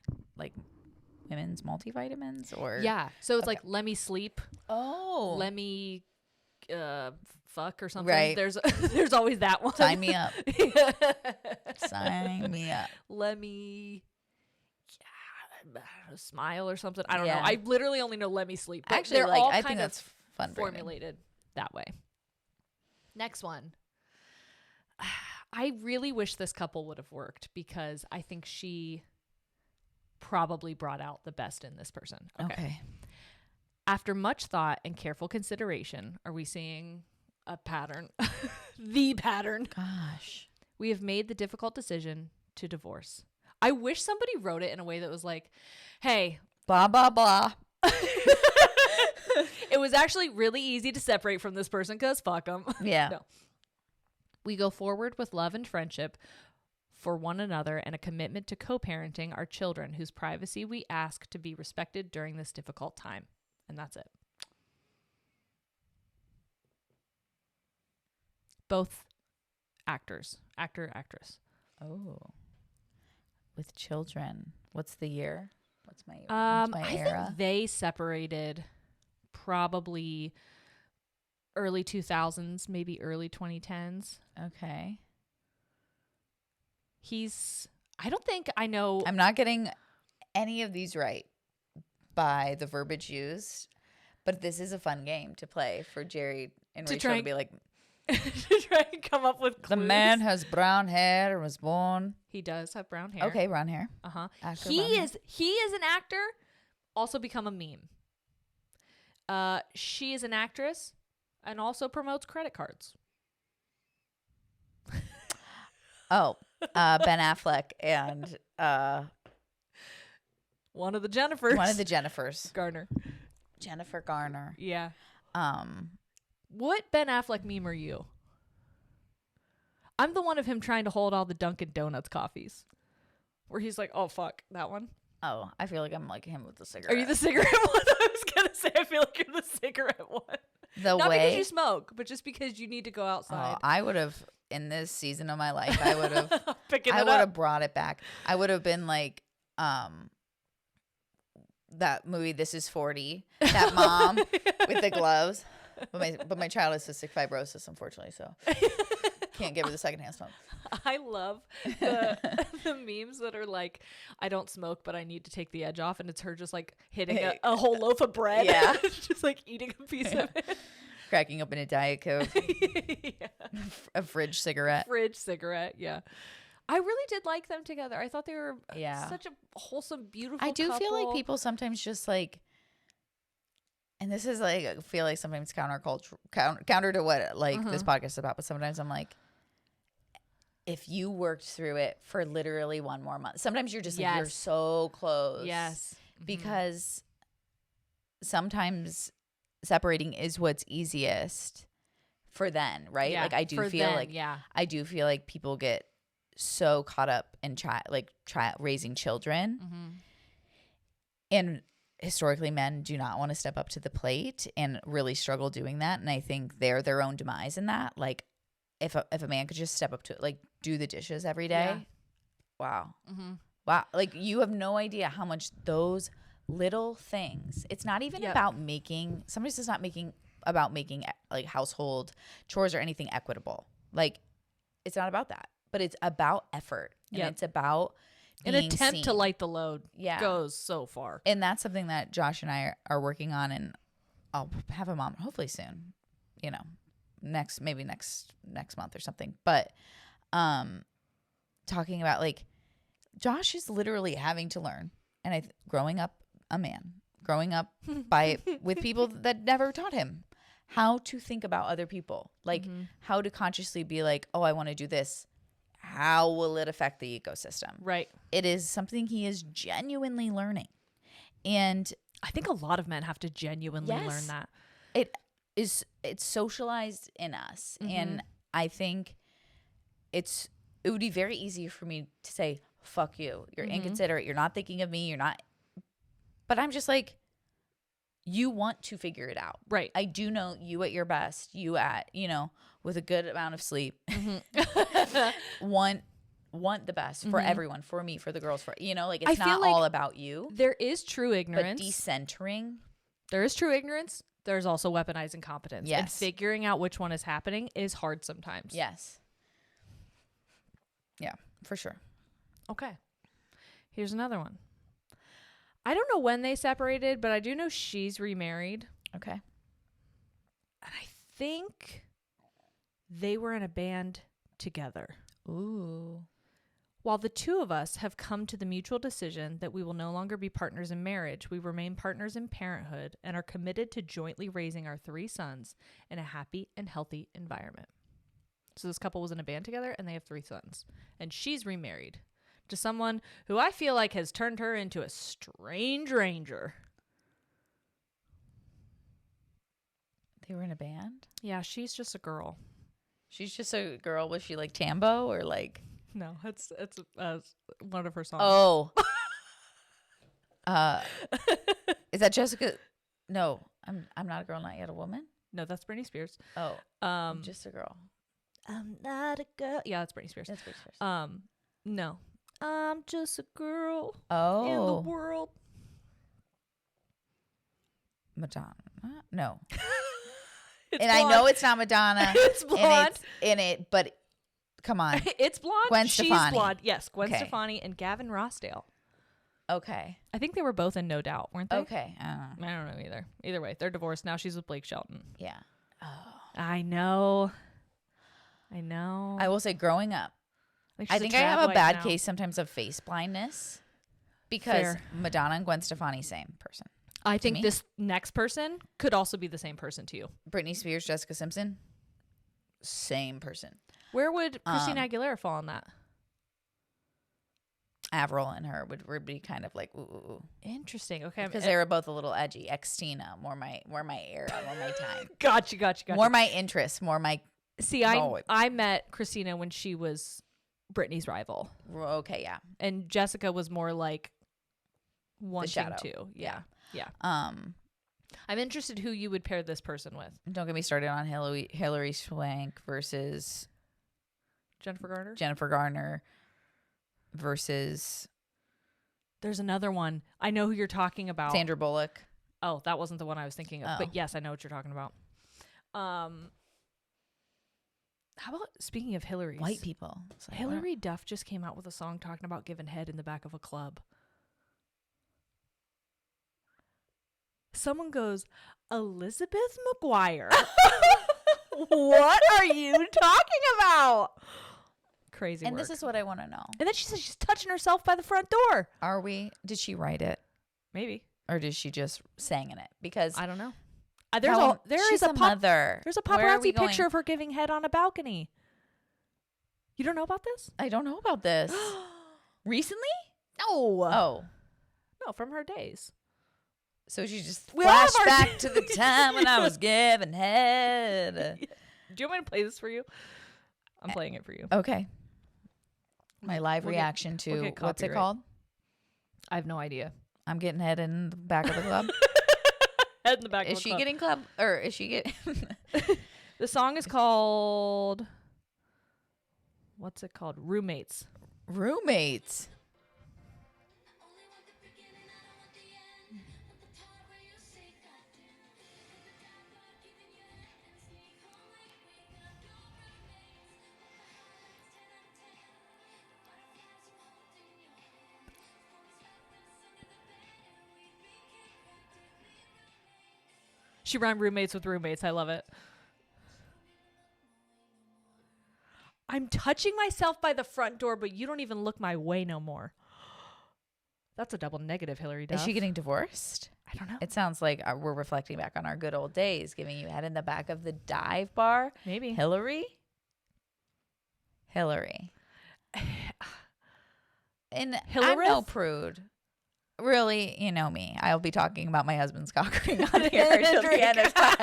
women's multivitamins or So it's like Lemmy Sleep. Oh, Lemmy fuck or something. Right. There's always that one. Sign me up. Sign me up. Lemmy Smile or something. I don't know. I literally only know Lemmy Sleep. Actually, they're like all I kind think of that's fun formulated that way. Next one. I really wish this couple would have worked because I think she probably brought out the best in this person. Okay. After much thought and careful consideration, are we seeing a pattern? The pattern. Gosh. We have made the difficult decision to divorce. I wish somebody wrote it in a way that was like, hey, blah, blah, blah. It was actually really easy to separate from this person because fuck them. Yeah. No. We go forward with love and friendship for one another and a commitment to co-parenting our children whose privacy we ask to be respected during this difficult time. And that's it. Both actors. Actor, actress. Oh. With children. What's the year? What's my I era? think they separated probably early 2000s, maybe early 2010s. Okay. I don't think I know. I'm not getting any of these right by the verbiage used, but this is a fun game to play for Jeri and Rachel to be like, to try and come up with clues. The man has brown hair and was born. He does have brown hair. Okay, brown hair. He is an actor, also become a meme. She is an actress and also promotes credit cards. Oh, Ben Affleck and one of the Jennifers. One of the Jennifers. Garner. Jennifer Garner. Yeah. What Ben Affleck meme are you? I'm the one of him trying to hold all the Dunkin' Donuts coffees. Where he's like, oh, fuck, that one. Oh, I feel like I'm like him with the cigarette. Are you the cigarette one? I was going to say, I feel like you're the cigarette one. Not because you smoke, but just because you need to go outside. I would have, in this season of my life, I would have brought it back. I would have been like, that movie, This Is 40, that mom with the gloves. But my child has cystic fibrosis, unfortunately, so can't give her the secondhand smoke. I love the memes that are like, I don't smoke, but I need to take the edge off. And it's her just like hitting a whole loaf of bread. Yeah. Just like eating a piece of it. Cracking open a Diet Coke. A fridge cigarette. Yeah. I really did like them together. I thought they were such a wholesome, beautiful couple. couple. Feel like people sometimes just like, and this is like, I feel like sometimes counter to what like this podcast is about, but sometimes I'm like, if you worked through it for literally one more month, sometimes you're just like, you're so close. Yes. Because sometimes separating is what's easiest for then, right? Yeah, like I do feel like people get so caught up in raising children, and historically men do not want to step up to the plate and really struggle doing that, and I think they're their own demise in that. Like if a man could just step up to it, like do the dishes every day, wow, like you have no idea how much those little things. It's not even about making. Sometimes it's not about making like household chores or anything equitable. Like it's not about that. But it's about effort, and it's about an attempt to light the load. Goes so far, and that's something that Josh and I are working on, and I'll have a mom hopefully soon, you know, next month or something. But talking about like Josh is literally having to learn, and growing up a man, growing up with people that never taught him how to think about other people, like how to consciously be like, oh, I want to do this. How will it affect the ecosystem? Right. It is something he is genuinely learning. And I think a lot of men have to genuinely learn that. It's socialized in us. And I think it would be very easy for me to say, fuck you. You're inconsiderate. You're not thinking of me. You're not. But I'm just like, you want to figure it out. Right. I do know you at your best, you at, with a good amount of sleep, want the best for everyone, for me, for the girls, it's not all about you. There is true ignorance. But decentering. There is true ignorance. There's also weaponizing competence. Yes. And figuring out which one is happening is hard sometimes. Yes. Yeah, for sure. Okay. Here's another one. I don't know when they separated, but I do know she's remarried. Okay. And I think they were in a band together. Ooh. While the two of us have come to the mutual decision that we will no longer be partners in marriage, we remain partners in parenthood and are committed to jointly raising our 3 sons in a happy and healthy environment. So this couple was in a band together and they have 3 sons. And she's remarried to someone who I feel like has turned her into a strange ranger. They were in a band? Yeah, she's just a girl. She's just a girl. Was she like Tambo or like? No, it's one of her songs. Oh. Is that Jessica? No, I'm not a girl, not yet a woman. No, that's Britney Spears. Oh, I'm just a girl. I'm not a girl. Yeah, that's Britney Spears. That's Britney Spears. No. I'm just a girl in the Oh, world. Madonna. No, It's and blonde. I know it's not Madonna. It's blonde. And it's in it, but come on. It's blonde. Gwen She's Stefani. blonde. Yes, Gwen Okay. Stefani and Gavin Rossdale. Okay. I think they were both in No Doubt, weren't they? Okay. I don't know either. Either way, they're divorced now. She's with Blake Shelton. Yeah. I know. I will say, growing up, Like, I she's think a I have trad a wife bad now. case sometimes of face blindness because Fair. Madonna and Gwen Stefani, same person. I think me. this next person could also be the same person to you. Britney Spears, Jessica Simpson, same person. Where would Christina Aguilera fall on that? Avril and her would be kind of like ooh. Interesting. Okay. Because they were both a little edgy. Ex-Tina, more my era, more my time. Gotcha. More my interest, more my See, Oh. I met Christina when she was Britney's rival. okay, yeah. And Jessica was more like wanting shadow. to. Yeah. Um, I'm interested who you would pair this person with. don't get me started on Hillary Swank versus Jennifer Garner? Garner versus There's another one. I know who you're talking about. Sandra Bullock. Oh, that wasn't the one I was thinking of. Oh. But yes, I know what you're talking about. How about, speaking of Hillary's? White people. It's like, Hillary Duff just came out with a song talking about giving head in the back of a club. Someone goes, Elizabeth McGuire. What are you talking about? Crazy And work. this is what I want to know. And then she says she's touching herself by the front door. Did she write it? Maybe. Or did she just sang in it? Because I don't know. she's a mother. There's a Where are we paparazzi picture going? of her giving head on a balcony. You don't know about this? I don't know about this. Recently? No. Oh. No, from her days. So she just We all have flashed our back to the time when I was giving head. Do you want me to play this for you? I'm playing it for you. Okay. My live We'll get- reaction we'll to, get what's it copyright. called? I have no idea. I'm getting head in the back of the club. Head in the back Is of the she club. getting club? Or is she getting... The song is called... What's it called? Roommates. Roommates. She rhymed roommates with roommates. I love it. I'm touching myself by the front door, but you don't even look my way no more. That's a double negative, Hillary Duff. Is she getting divorced? I don't know. It sounds like we're reflecting back on our good old days, giving you head in the back of the dive bar. Maybe. Hillary. And I'm no prude. Really, you know me. I'll be talking about my husband's cock ring on here until the end of time.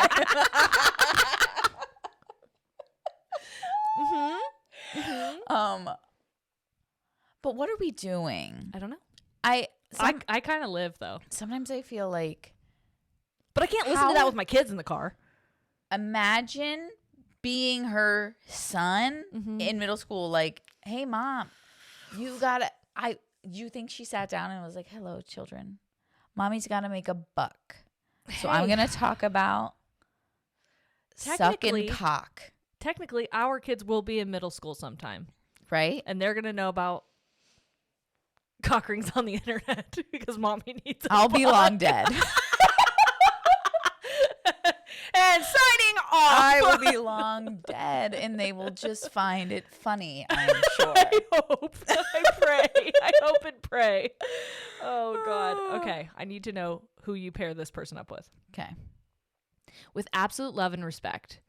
But what are we doing? I don't know. I kind of live though. Sometimes I feel like, but I can't listen to that with my kids in the car. Imagine being her son in middle school. Like, hey, mom, you think she sat down and was like, hello, children. Mommy's got to make a buck. So I'm going to talk about sucking cock. Technically, our kids will be in middle school sometime. Right? And they're going to know about cock rings on the internet because mommy needs a I'll buck. be long dead. And signing off. I will be long dead, and they will just find it funny, I'm sure. I hope. I pray. I hope and pray. Oh, God. Okay. I need to know who you pair this person up with. Okay. With absolute love and respect,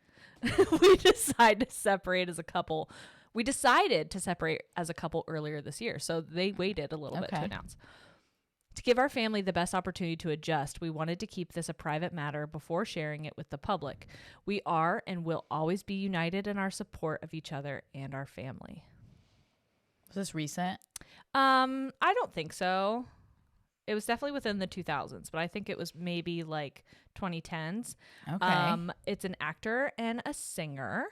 we decided to separate as a couple. We decided to separate as a couple earlier this year, so they waited a little bit to announce. To give our family the best opportunity to adjust, we wanted to keep this a private matter before sharing it with the public. We are and will always be united in our support of each other and our family. Was this recent? I don't think so. It was definitely within the 2000s, but I think it was maybe like 2010s. Okay. It's an actor and a singer.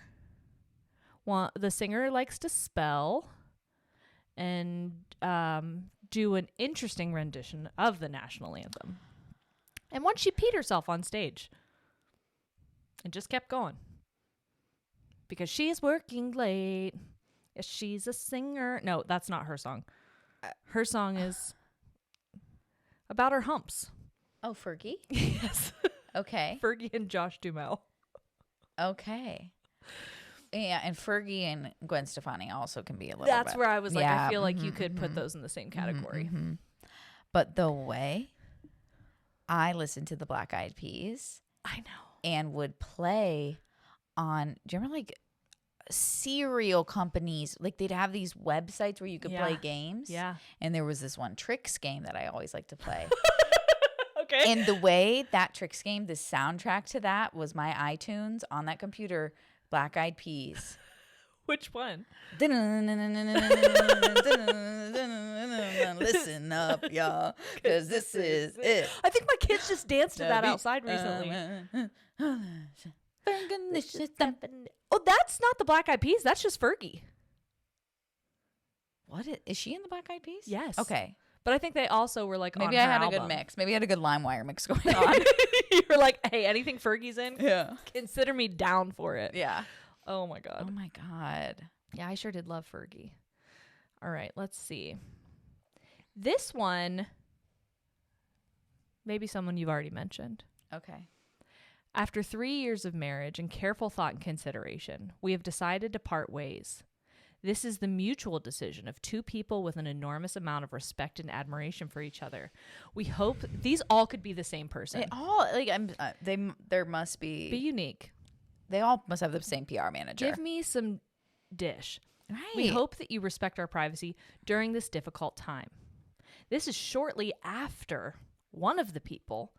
Well, the singer likes to spell and do an interesting rendition of the national anthem. And once she peed herself on stage and just kept going because she's working late. Yes, she's a singer. No, that's not her song. Her song is about her humps. Oh, Fergie? Yes. Okay. Fergie and Josh Duhamel. Okay. Yeah, and Fergie and Gwen Stefani also can be a little That's bit. where I was like, Yeah, I feel like you could put those in the same category. But the way I listened to the Black Eyed Peas, I know, and would play on, do you remember like cereal companies? Like they'd have these websites where you could play games. Yeah. And there was this one Tricks game that I always liked to play. Okay. And the way that Tricks game, the soundtrack to that was my iTunes on that computer, Black Eyed Peas. Which one? Listen up, y'all, because this is it. I think my kids just danced to that outside recently. Oh, that's not the Black Eyed Peas. That's just Fergie. What is she in the Black Eyed Peas? Yes. Okay. But I think they also were like maybe on I her had album. a good mix. Maybe I had a good LimeWire mix going on. You were like, hey, anything Fergie's in? Yeah. Consider me down for it. Yeah. Oh my God. Oh my God. Yeah, I sure did love Fergie. All right, let's see. This one, maybe someone you've already mentioned. Okay. After 3 years of marriage and careful thought and consideration, we have decided to part ways. This is the mutual decision of two people with an enormous amount of respect and admiration for each other. We hope these all could be the same person. They all there must Be be. unique. They all must have the same PR manager. Give me some dish. Right. We hope that you respect our privacy during this difficult time. This is shortly after one of the people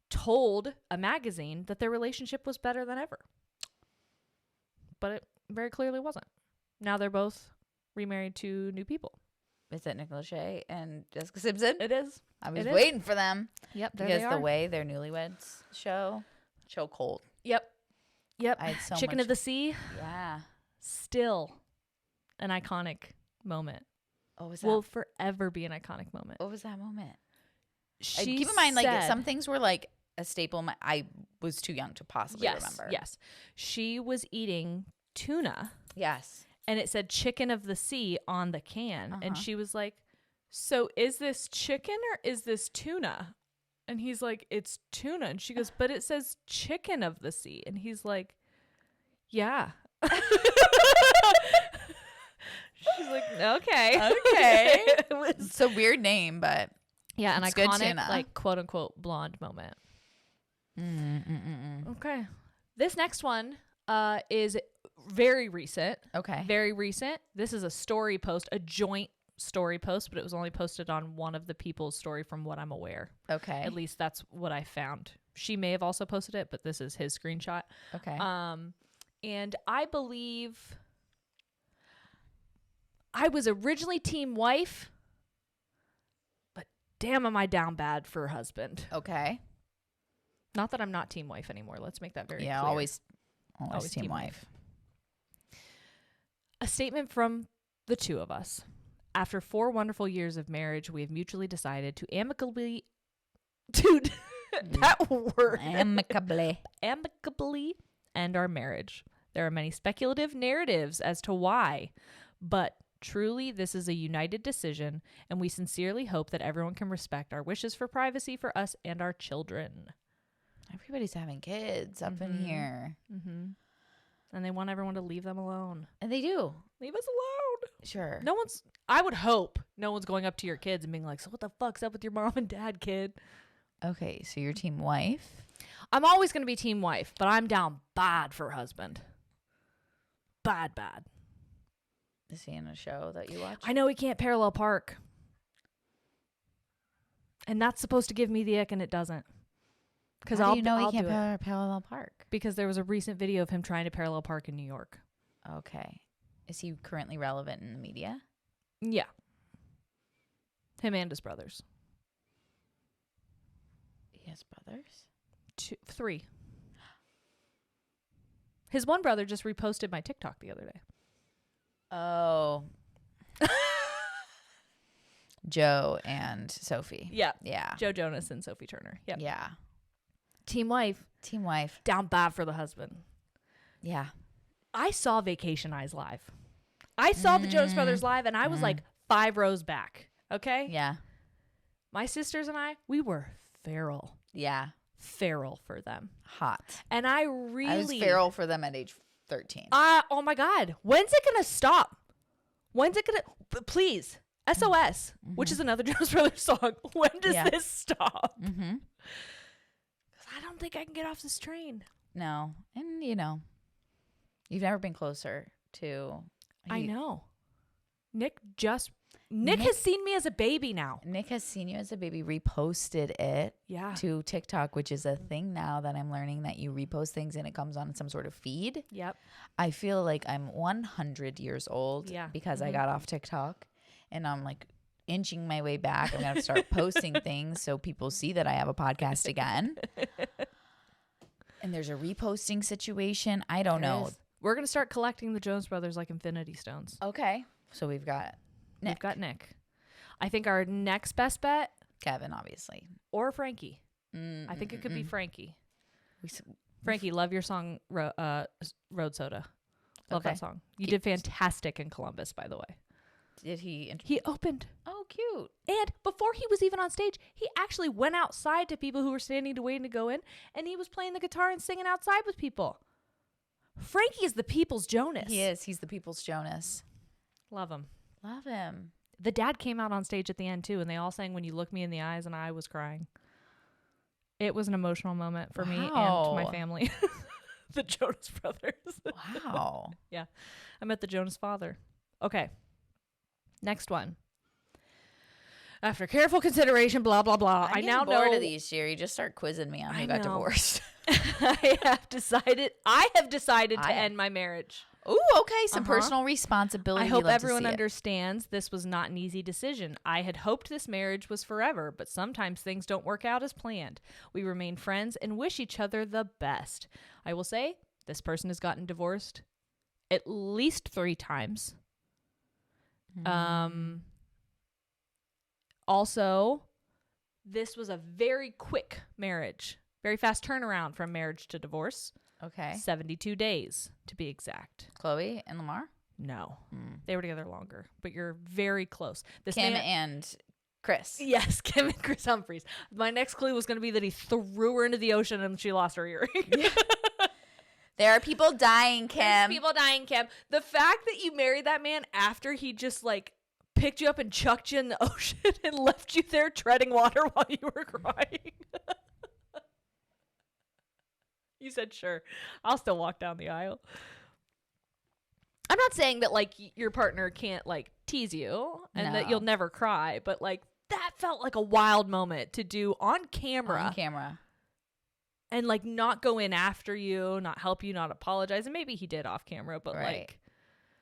told a magazine that their relationship was better than ever. But it very clearly wasn't. Now they're both remarried to new people. Is it Nick Lachey and Jessica Simpson? It is. I was waiting for them. Yep, there because they are. the way their newlyweds show cold. Yep. I had so Chicken much. of the Sea, Yeah. still an iconic moment. What was that? Will forever be an iconic moment. What was that moment? She Keep in mind, like said- some things were like a staple. I was too young to possibly remember. Yes. She was eating tuna. Yes. And it said Chicken of the Sea on the can. And Uh-huh. she was like, so is this chicken or is this tuna? And he's like, it's tuna. And she goes, but it says chicken of the sea. And he's like, yeah. She's like, okay. Okay. It was- It's a weird name, but yeah, an it's good iconic, tuna. like, quote unquote, blonde moment. Okay. This next one is very recent. Okay. Very recent. This is a story post, a joint story post, but it was only posted on one of the people's story from what I'm aware. Okay. At least that's what I found. She may have also posted it, but this is his screenshot. Okay. And I believe I was originally team wife, but damn, am I down bad for husband. Okay. Not that I'm not team wife anymore. Let's make that very clear. Always team team wife. A statement from the two of us. After 4 wonderful years of marriage, we have mutually decided to amicably that word Amicably end our marriage. There are many speculative narratives as to why, but truly this is a united decision, and we sincerely hope that everyone can respect our wishes for privacy for us and our children. Everybody's having kids up in here. Mm-hmm. And they want everyone to leave them alone. And they do. Leave us alone. Sure. I would hope no one's going up to your kids and being like, so what the fuck's up with your mom and dad, kid? Okay, so you're team wife? I'm always going to be team wife, but I'm down bad for husband. Bad. Is he in a show that you watch? I know he can't parallel park. And that's supposed to give me the ick, and it doesn't. Because How I'll do you know I'll he can't do it. parallel park? Because there was a recent video of him trying to parallel park in New York. Okay. Is he currently relevant in the media? Yeah. Him and his brothers. He has brothers? 3. His one brother just reposted my TikTok the other day. Oh. Joe and Sophie. Yeah. Yeah. Joe Jonas and Sophie Turner. Yep. Yeah. Team wife. Team wife. Down bad for the husband. Yeah. I saw Vacation Eyes live. I saw the Jonas Brothers live, and I was like 5 rows back. Okay? Yeah. My sisters and I, we were feral. Yeah. Feral for them. Hot. And I really... I was feral for them at age 13. Oh my God. When's it going to stop? When's it going to... Please. SOS, which is another Jonas Brothers song. When does this stop? Mm-hmm. I don't think I can get off this train. No. And, you've never been closer to... I know. Nick has seen me as a baby now. Nick has seen you as a baby, reposted it to TikTok, which is a thing now that I'm learning, that you repost things and it comes on some sort of feed. Yep. I feel like I'm 100 years old because I got off TikTok, and I'm like inching my way back. I'm going to start posting things so people see that I have a podcast again. And there's a reposting situation. I don't know. We're going to start collecting the Jonas Brothers like Infinity Stones. Okay. So we've got Nick. We've got Nick. I think our next best bet, Kevin, obviously. or Frankie. I think it could be Frankie. We Frankie, love your song, Road Soda. Love Okay. that song. You did fantastic in Columbus, by the way. Did he? He opened. Oh, cute. And before he was even on stage, he actually went outside to people who were standing to waiting to go in, and he was playing the guitar and singing outside with people. Frankie is the people's Jonas. He is. He's the people's Jonas. Love him. Love him. The dad came out on stage at the end, too, and they all sang When You Look Me in the Eyes, and I was crying. It was an emotional moment for me and my family. The Jonas Brothers. Wow. Yeah. I met the Jonas father. Okay. Next one. After careful consideration, blah, blah, blah. I'm now bored know of these, Jeri. Just start quizzing me on who I got know. divorced. I have decided to end my marriage. Ooh, okay. Some personal responsibility. I hope Love to everyone see it. understands this was not an easy decision. I had hoped this marriage was forever, but sometimes things don't work out as planned. We remain friends and wish each other the best. I will say, this person has gotten divorced at least 3 times. Also, this was a very quick marriage. Very fast turnaround from marriage to divorce. Okay. 72 days, to be exact. Chloe and Lamar? No. They were together longer, but you're very close. This Kim man, and Chris. Yes, Kim and Chris Humphries. My next clue was going to be that he threw her into the ocean and she lost her earring. There are people dying, Kim. There's people dying, Kim. The fact that you married that man after he just like picked you up and chucked you in the ocean and left you there treading water while you were crying. You said, sure, I'll still walk down the aisle. I'm not saying that like your partner can't like tease you and that you'll never cry, but like that felt like a wild moment to do on camera. On camera. And like not go in after you, not help you, not apologize. And maybe he did off camera, but like.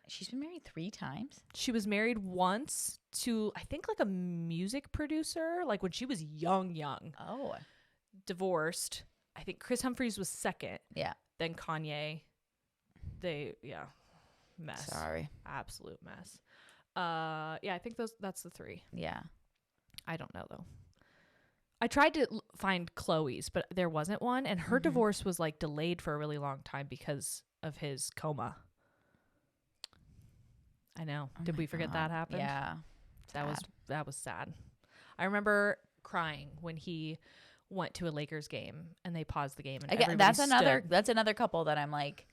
She's been married 3 times? She was married once to, I think, like a music producer, like when she was young. Oh. Divorced. I think Chris Humphries was second. Yeah. Then Kanye. Mess. Sorry. Absolute mess. Yeah, I think that's the 3. Yeah. I don't know though. I tried to find Chloe's, but there wasn't one, and her divorce was like delayed for a really long time because of his coma. I know. Did we forget that happened? Yeah. That was sad. I remember crying when he went to a Lakers game and they paused the game and again, that's another couple that I'm like,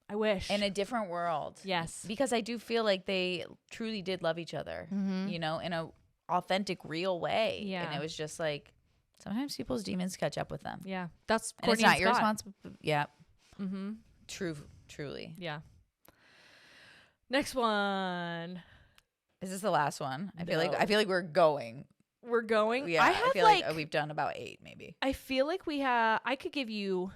I wish. in a different world. Yes. Because I do feel like they truly did love each other, you know, in a authentic, real way. Yeah. And it was just like, sometimes people's demons catch up with them. Yeah. That's and it's not your responsibility. Yeah. Mm-hmm. Truly. Yeah. Next one. Is this the last one? I feel like we're going. We're going. Yeah. I feel like we've done about 8 maybe. I feel like I could give you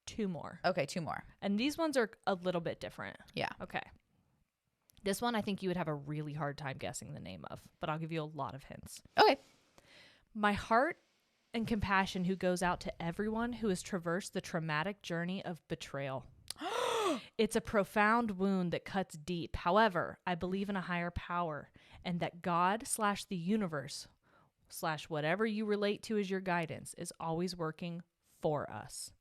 2 more. Okay, 2 more. And these ones are a little bit different. Yeah. Okay. This one I think you would have a really hard time guessing the name of, but I'll give you a lot of hints. Okay. My heart and compassion who goes out to everyone who has traversed the traumatic journey of betrayal. It's a profound wound that cuts deep. However, I believe in a higher power and that God/the universe/ whatever you relate to as your guidance is always working for us.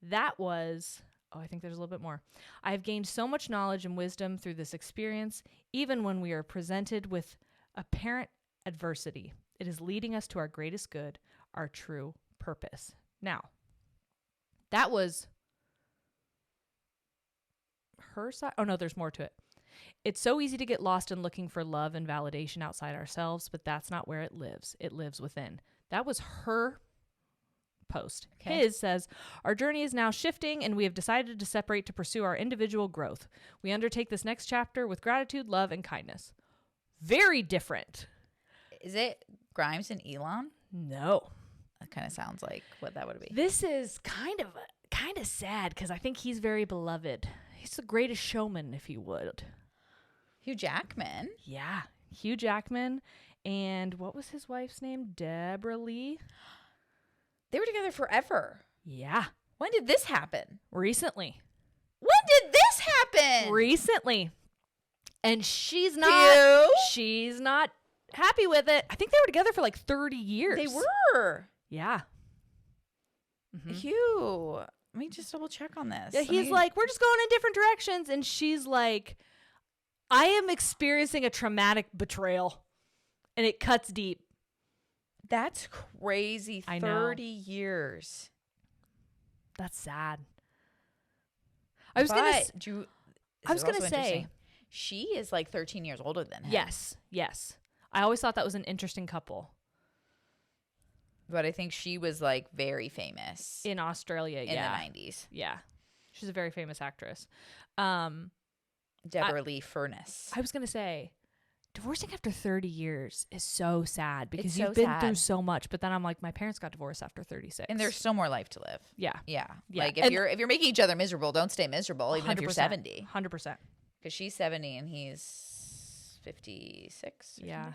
That was, I think there's a little bit more. I have gained so much knowledge and wisdom through this experience, even when we are presented with apparent adversity. It is leading us to our greatest good, our true purpose. Now, that was her side. Oh no, there's more to it. It's so easy to get lost in looking for love and validation outside ourselves, but that's not where it lives. It lives within. That was her post. Okay. His says, our journey is now shifting and we have decided to separate to pursue our individual growth. We undertake this next chapter with gratitude, love, and kindness. Very different. Is it Grimes and Elon? No. That kind of sounds like what that would be. This is kind of sad because I think he's very beloved. He's the greatest showman, if you would. Hugh Jackman. Yeah. Hugh Jackman. And what was his wife's name? Deborah Lee. They were together forever. Yeah. When did this happen? Recently. When did this happen? Recently. And she's not happy with it. I think they were together for like 30 years. They were. Yeah. Mm-hmm. Hugh. Let me just double check on this. Yeah, he's like, we're just going in different directions. And she's like, I am experiencing a traumatic betrayal. And it cuts deep. That's crazy. I know. 30 years. That's sad. I was going to say, she is like 13 years older than him. Yes. I always thought that was an interesting couple. But I think she was like very famous. In Australia, in the 90s. Yeah. She's a very famous actress. Deborah Lee Furness. I was going to say, divorcing after 30 years is so sad because you've been through so much. But then I'm like, my parents got divorced after 36. And there's still more life to live. Yeah. Like if you're making each other miserable, don't stay miserable even 100%, if you're 70. 100%. Because she's 70 and he's 56. Yeah.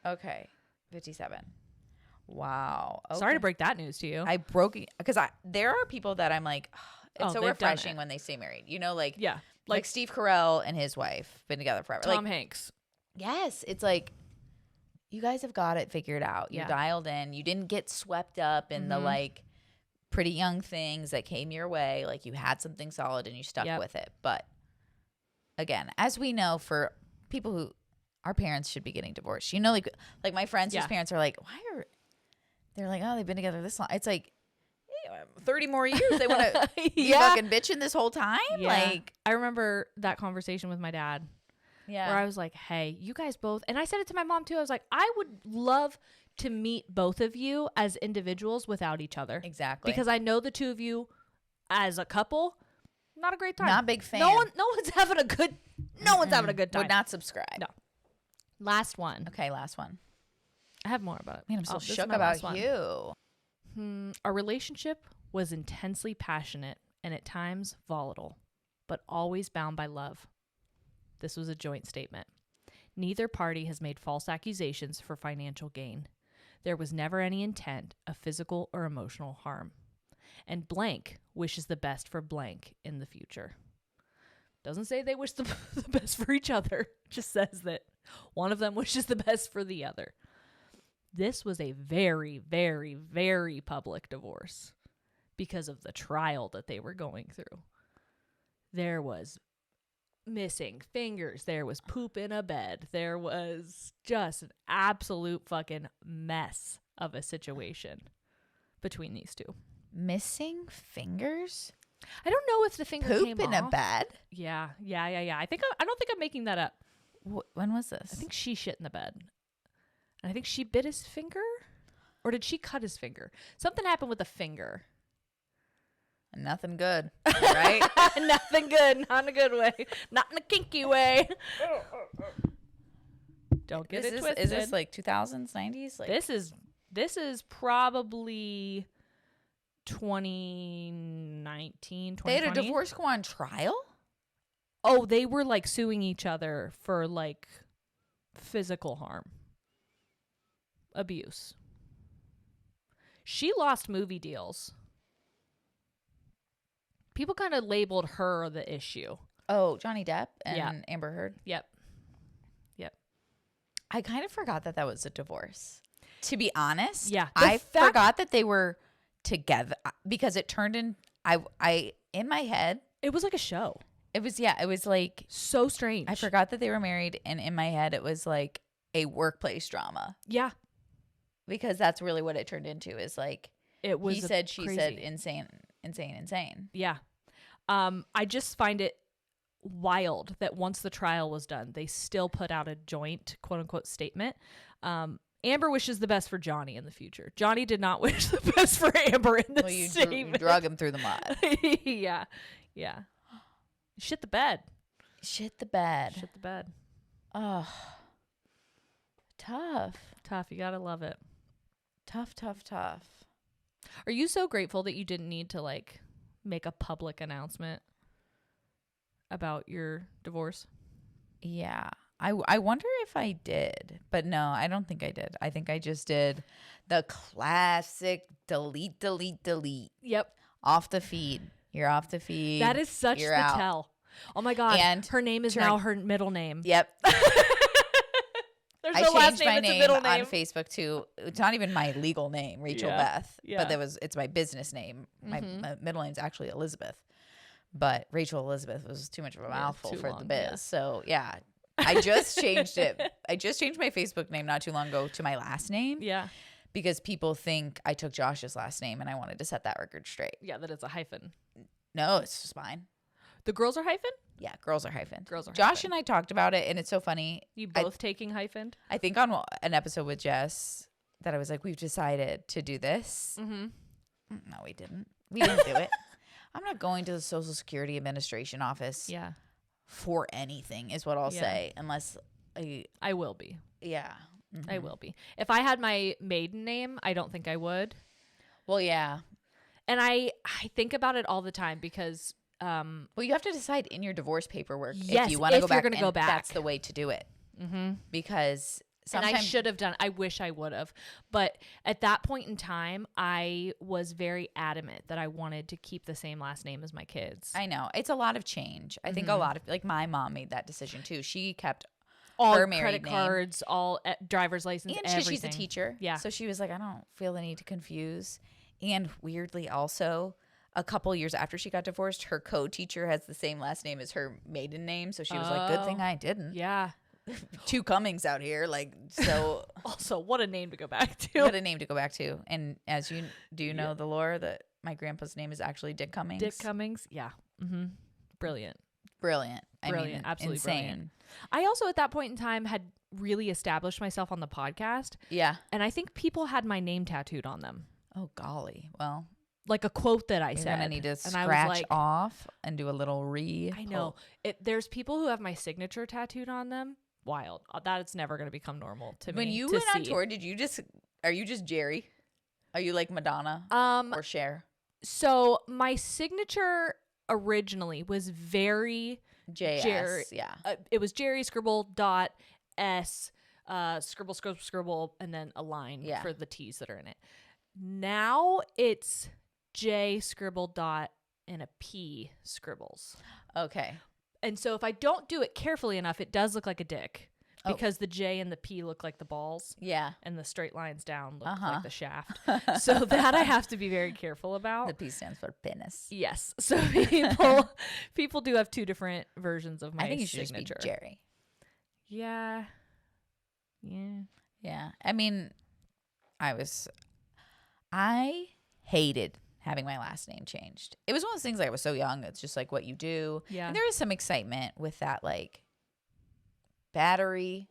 Okay. 57. Wow. Okay. Sorry to break that news to you. I broke it because there are people that I'm like, it's so refreshing it. when they stay married. You know, like yeah, like Steve Carell and his wife been together forever. Tom Hanks. Yes, it's like you guys have got it figured out. You're dialed in. You didn't get swept up in the like pretty young things that came your way. Like you had something solid and you stuck with it. But again, as we know, for people who our parents should be getting divorced. You know, like my friends whose parents are like, they're like, oh, they've been together this long. It's like 30 more years. They want to be fucking bitching this whole time. Yeah. Like, I remember that conversation with my dad. Yeah. Where I was like, hey, you guys both, and I said it to my mom too. I was like, I would love to meet both of you as individuals without each other. Exactly. Because I know the two of you as a couple, not a great time. Not a big fan. No one's having a good time. Would not subscribe. No. Last one. Okay, last one. I have more about it. Man, I'm so this is shook my about last you. Our relationship was intensely passionate and at times volatile, but always bound by love. This was a joint statement. Neither party has made false accusations for financial gain. There was never any intent of physical or emotional harm. And blank wishes the best for blank in the future. Doesn't say they wish the best for each other. Just says that one of them wishes the best for the other. This was a very, very, very public divorce because of the trial that they were going through. There was missing fingers. There was poop in a bed. There was just an absolute fucking mess of a situation between these two. Missing fingers? I don't know if the finger Poop came in off. a bed? Yeah. I don't think I'm making that up. When was this? I think she shit in the bed. And I think she bit his finger? Or did she cut his finger? Something happened with the finger. Nothing good, right? Nothing good. Not in a good way. Not in a kinky way. Don't get it twisted. Is this like 2000s, 90s? Like, This is probably 2019, 2020. they had a divorce go on trial? Oh, they were like suing each other for like physical harm. Abuse. She lost movie deals. People kind of labeled her the issue. Oh, Johnny Depp and Amber Heard? Yep. I kind of forgot that was a divorce. To be honest, Yeah. I forgot that they were together because it turned in. I in my head, It was like a show. it was like So strange. I forgot that they were married, and in my head, it was like a workplace drama Yeah. because that's really what it turned into. Is like It was he said, she said, crazy. insane. Yeah. I just find it wild that once the trial was done, they still put out a joint quote unquote statement. Amber wishes the best for Johnny in the future. Johnny did not wish the best for Amber in this Well, you statement. drug him through the mud. Yeah. Shit the bed. Shit the bed. Oh, tough. Tough. You gotta love it. Tough. Are you so grateful that you didn't need to like make a public announcement about your divorce? Yeah. I wonder if I did, but no, I don't think I did. I think I just did the classic delete. Yep. Off the feed. You're off the feed. That is such You're the out. tell. Oh my God. And her name is now her middle name. Yep. There's I no last changed name, my it's a name middle on name. Facebook too. It's not even my legal name, Rachel Beth, Yeah. but it's my business name. My middle name's actually Elizabeth, but Rachel Elizabeth was too much of a mouthful too for long, the biz. yeah. So yeah, I just changed it. I just changed my Facebook name not too long ago to my last name. Yeah. Because people think I took Josh's last name, and I wanted to set that record straight. Yeah, that it's a hyphen. No, it's just mine. The girls are hyphen? Yeah, girls are hyphen. Girls are Josh hyphen. and I talked about it, and it's so funny. You both taking hyphen? I think on an episode with Jess that I was like, we've decided to do this. Mm-hmm. No, we didn't. We didn't do it. I'm not going to the Social Security Administration office Yeah. for anything is what I'll Yeah. say. Unless, I will be. yeah. Mm-hmm. I will be. If I had my maiden name, I don't think I would. Well, yeah. And I think about it all the time because Well, you have to decide in your divorce paperwork Yes, if you want to if go you're back. gonna go and back. That's the way to do it. mm-hmm. Because And sometimes I should have done. I wish I would have. But at that point in time, I was very adamant that I wanted to keep the same last name as my kids. I know it's a lot of change. I think a lot of like my mom made that decision too. She kept all her married credit name. cards, all driver's license, And everything. she's a teacher. Yeah. So she was like, I don't feel the need to confuse. And weirdly, also, a couple years after she got divorced, her co-teacher has the same last name as her maiden name. So she was like, good thing I didn't. Yeah. two Cummings out here. Like, so Also, what a name to go back to. what a name to go back to. And as you know the lore that my grandpa's name is actually Dick Cummings? Dick Cummings. Yeah. Mm-hmm. Brilliant. Brilliant. I Brilliant. mean, Absolutely insane. brilliant. I also, at that point in time, had really established myself on the podcast. Yeah. And I think people had my name tattooed on them. Oh, golly. Well, Like a quote that I you're said. going to need to and scratch I was like, off and do a little I know. There's people who have my signature tattooed on them. Wild. That's never going to become normal to me. When you to went on see. tour, are you just Jeri? Are you like Madonna or Cher? So my signature originally was very JS, Jeri. yeah. It was Jeri scribble dot S scribble scribble scribble and then a line for the T's that are in it. Now it's J scribble dot and a P scribbles. Okay. And so if I don't do it carefully enough, it does look like a dick because the J and the P look like the balls. Yeah. And the straight lines down look like the shaft. So that I have to be very careful about. The P stands for penis. Yes. So people do have two different versions of my I think you should signature. just be Jeri. Yeah. Yeah. Yeah. I mean, I hated having my last name changed. It was one of those things, like, I was so young. It's just like what you do. Yeah. And there is some excitement with that, like, battery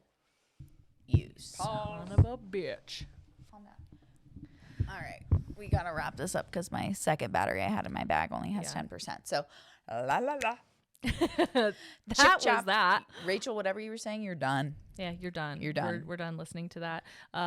use. Son of a bitch. Calm down. All right. We got to wrap this up because my second battery I had in my bag only has 10%. So, la la la. That Chip was chop. that. Rachel, whatever you were saying, you're done. Yeah, you're done. You're done. We're done listening to that.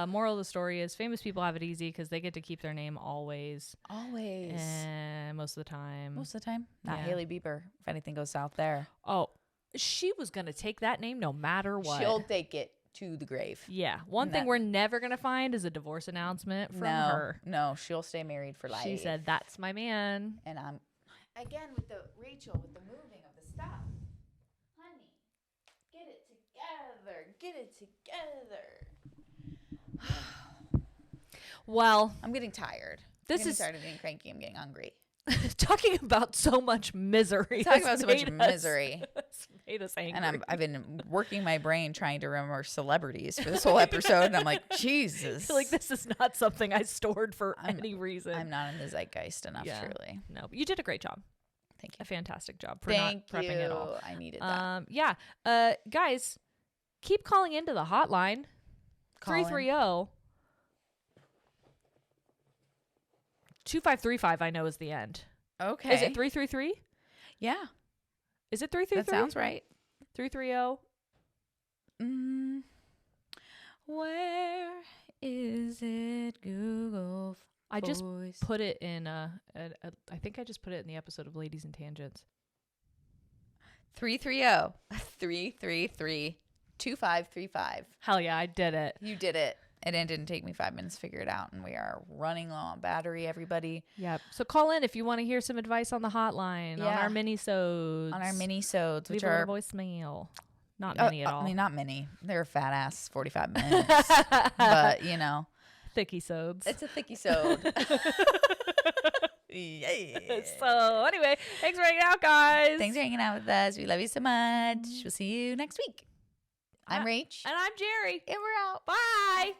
Moral of the story is famous people have it easy because they get to keep their name always. Always. And most of the time. Most of the time. Not Yeah. Hailey Bieber, if anything goes south there. Oh, she was going to take that name no matter what. She'll take it to the grave. Yeah. One thing we're never going to find is a divorce announcement from her. No, she'll stay married for life. She said, that's my man. And I'm, again, with the Rachel, with the moving of the stuff. Honey, get it together. Get it together. Well, I'm getting tired. This I'm getting is tired of being cranky. I'm getting hungry. talking about so much misery. Talking about has so much made us- misery. has made us angry. And I've been working my brain trying to remember celebrities for this whole episode. And I'm like, Jesus. I feel like this is not something I stored for any reason. I'm not in the zeitgeist enough, Yeah. truly. No, but you did a great job. Thank you. A fantastic job for Thank not prepping you. at all. I needed that. Yeah. Guys, keep calling into the hotline. Colin. 330 2535 I know is the end. Okay. Is it 333? Yeah. Is it 333? That sounds right. 330. Where is it, Google? I just Voice? put it in I think I just put it in the episode of Ladies and Tangents. 330-333-2535. Hell yeah, I did it. You did it. And it didn't take me 5 minutes to figure it out. And we are running low on battery, everybody. Yeah. So call in if you want to hear some advice on the hotline, on our mini-sodes. On our mini-sodes, which Leave a are... voicemail. Not many at all. I mean, not many. They're fat ass 45 minutes. But, you know. Thicky-sodes. It's a thicky-sode. Yeah. So anyway, thanks for hanging out, guys. Thanks for hanging out with us. We love you so much. We'll see you next week. I'm Rach. And I'm Jeri. And we're out. Bye.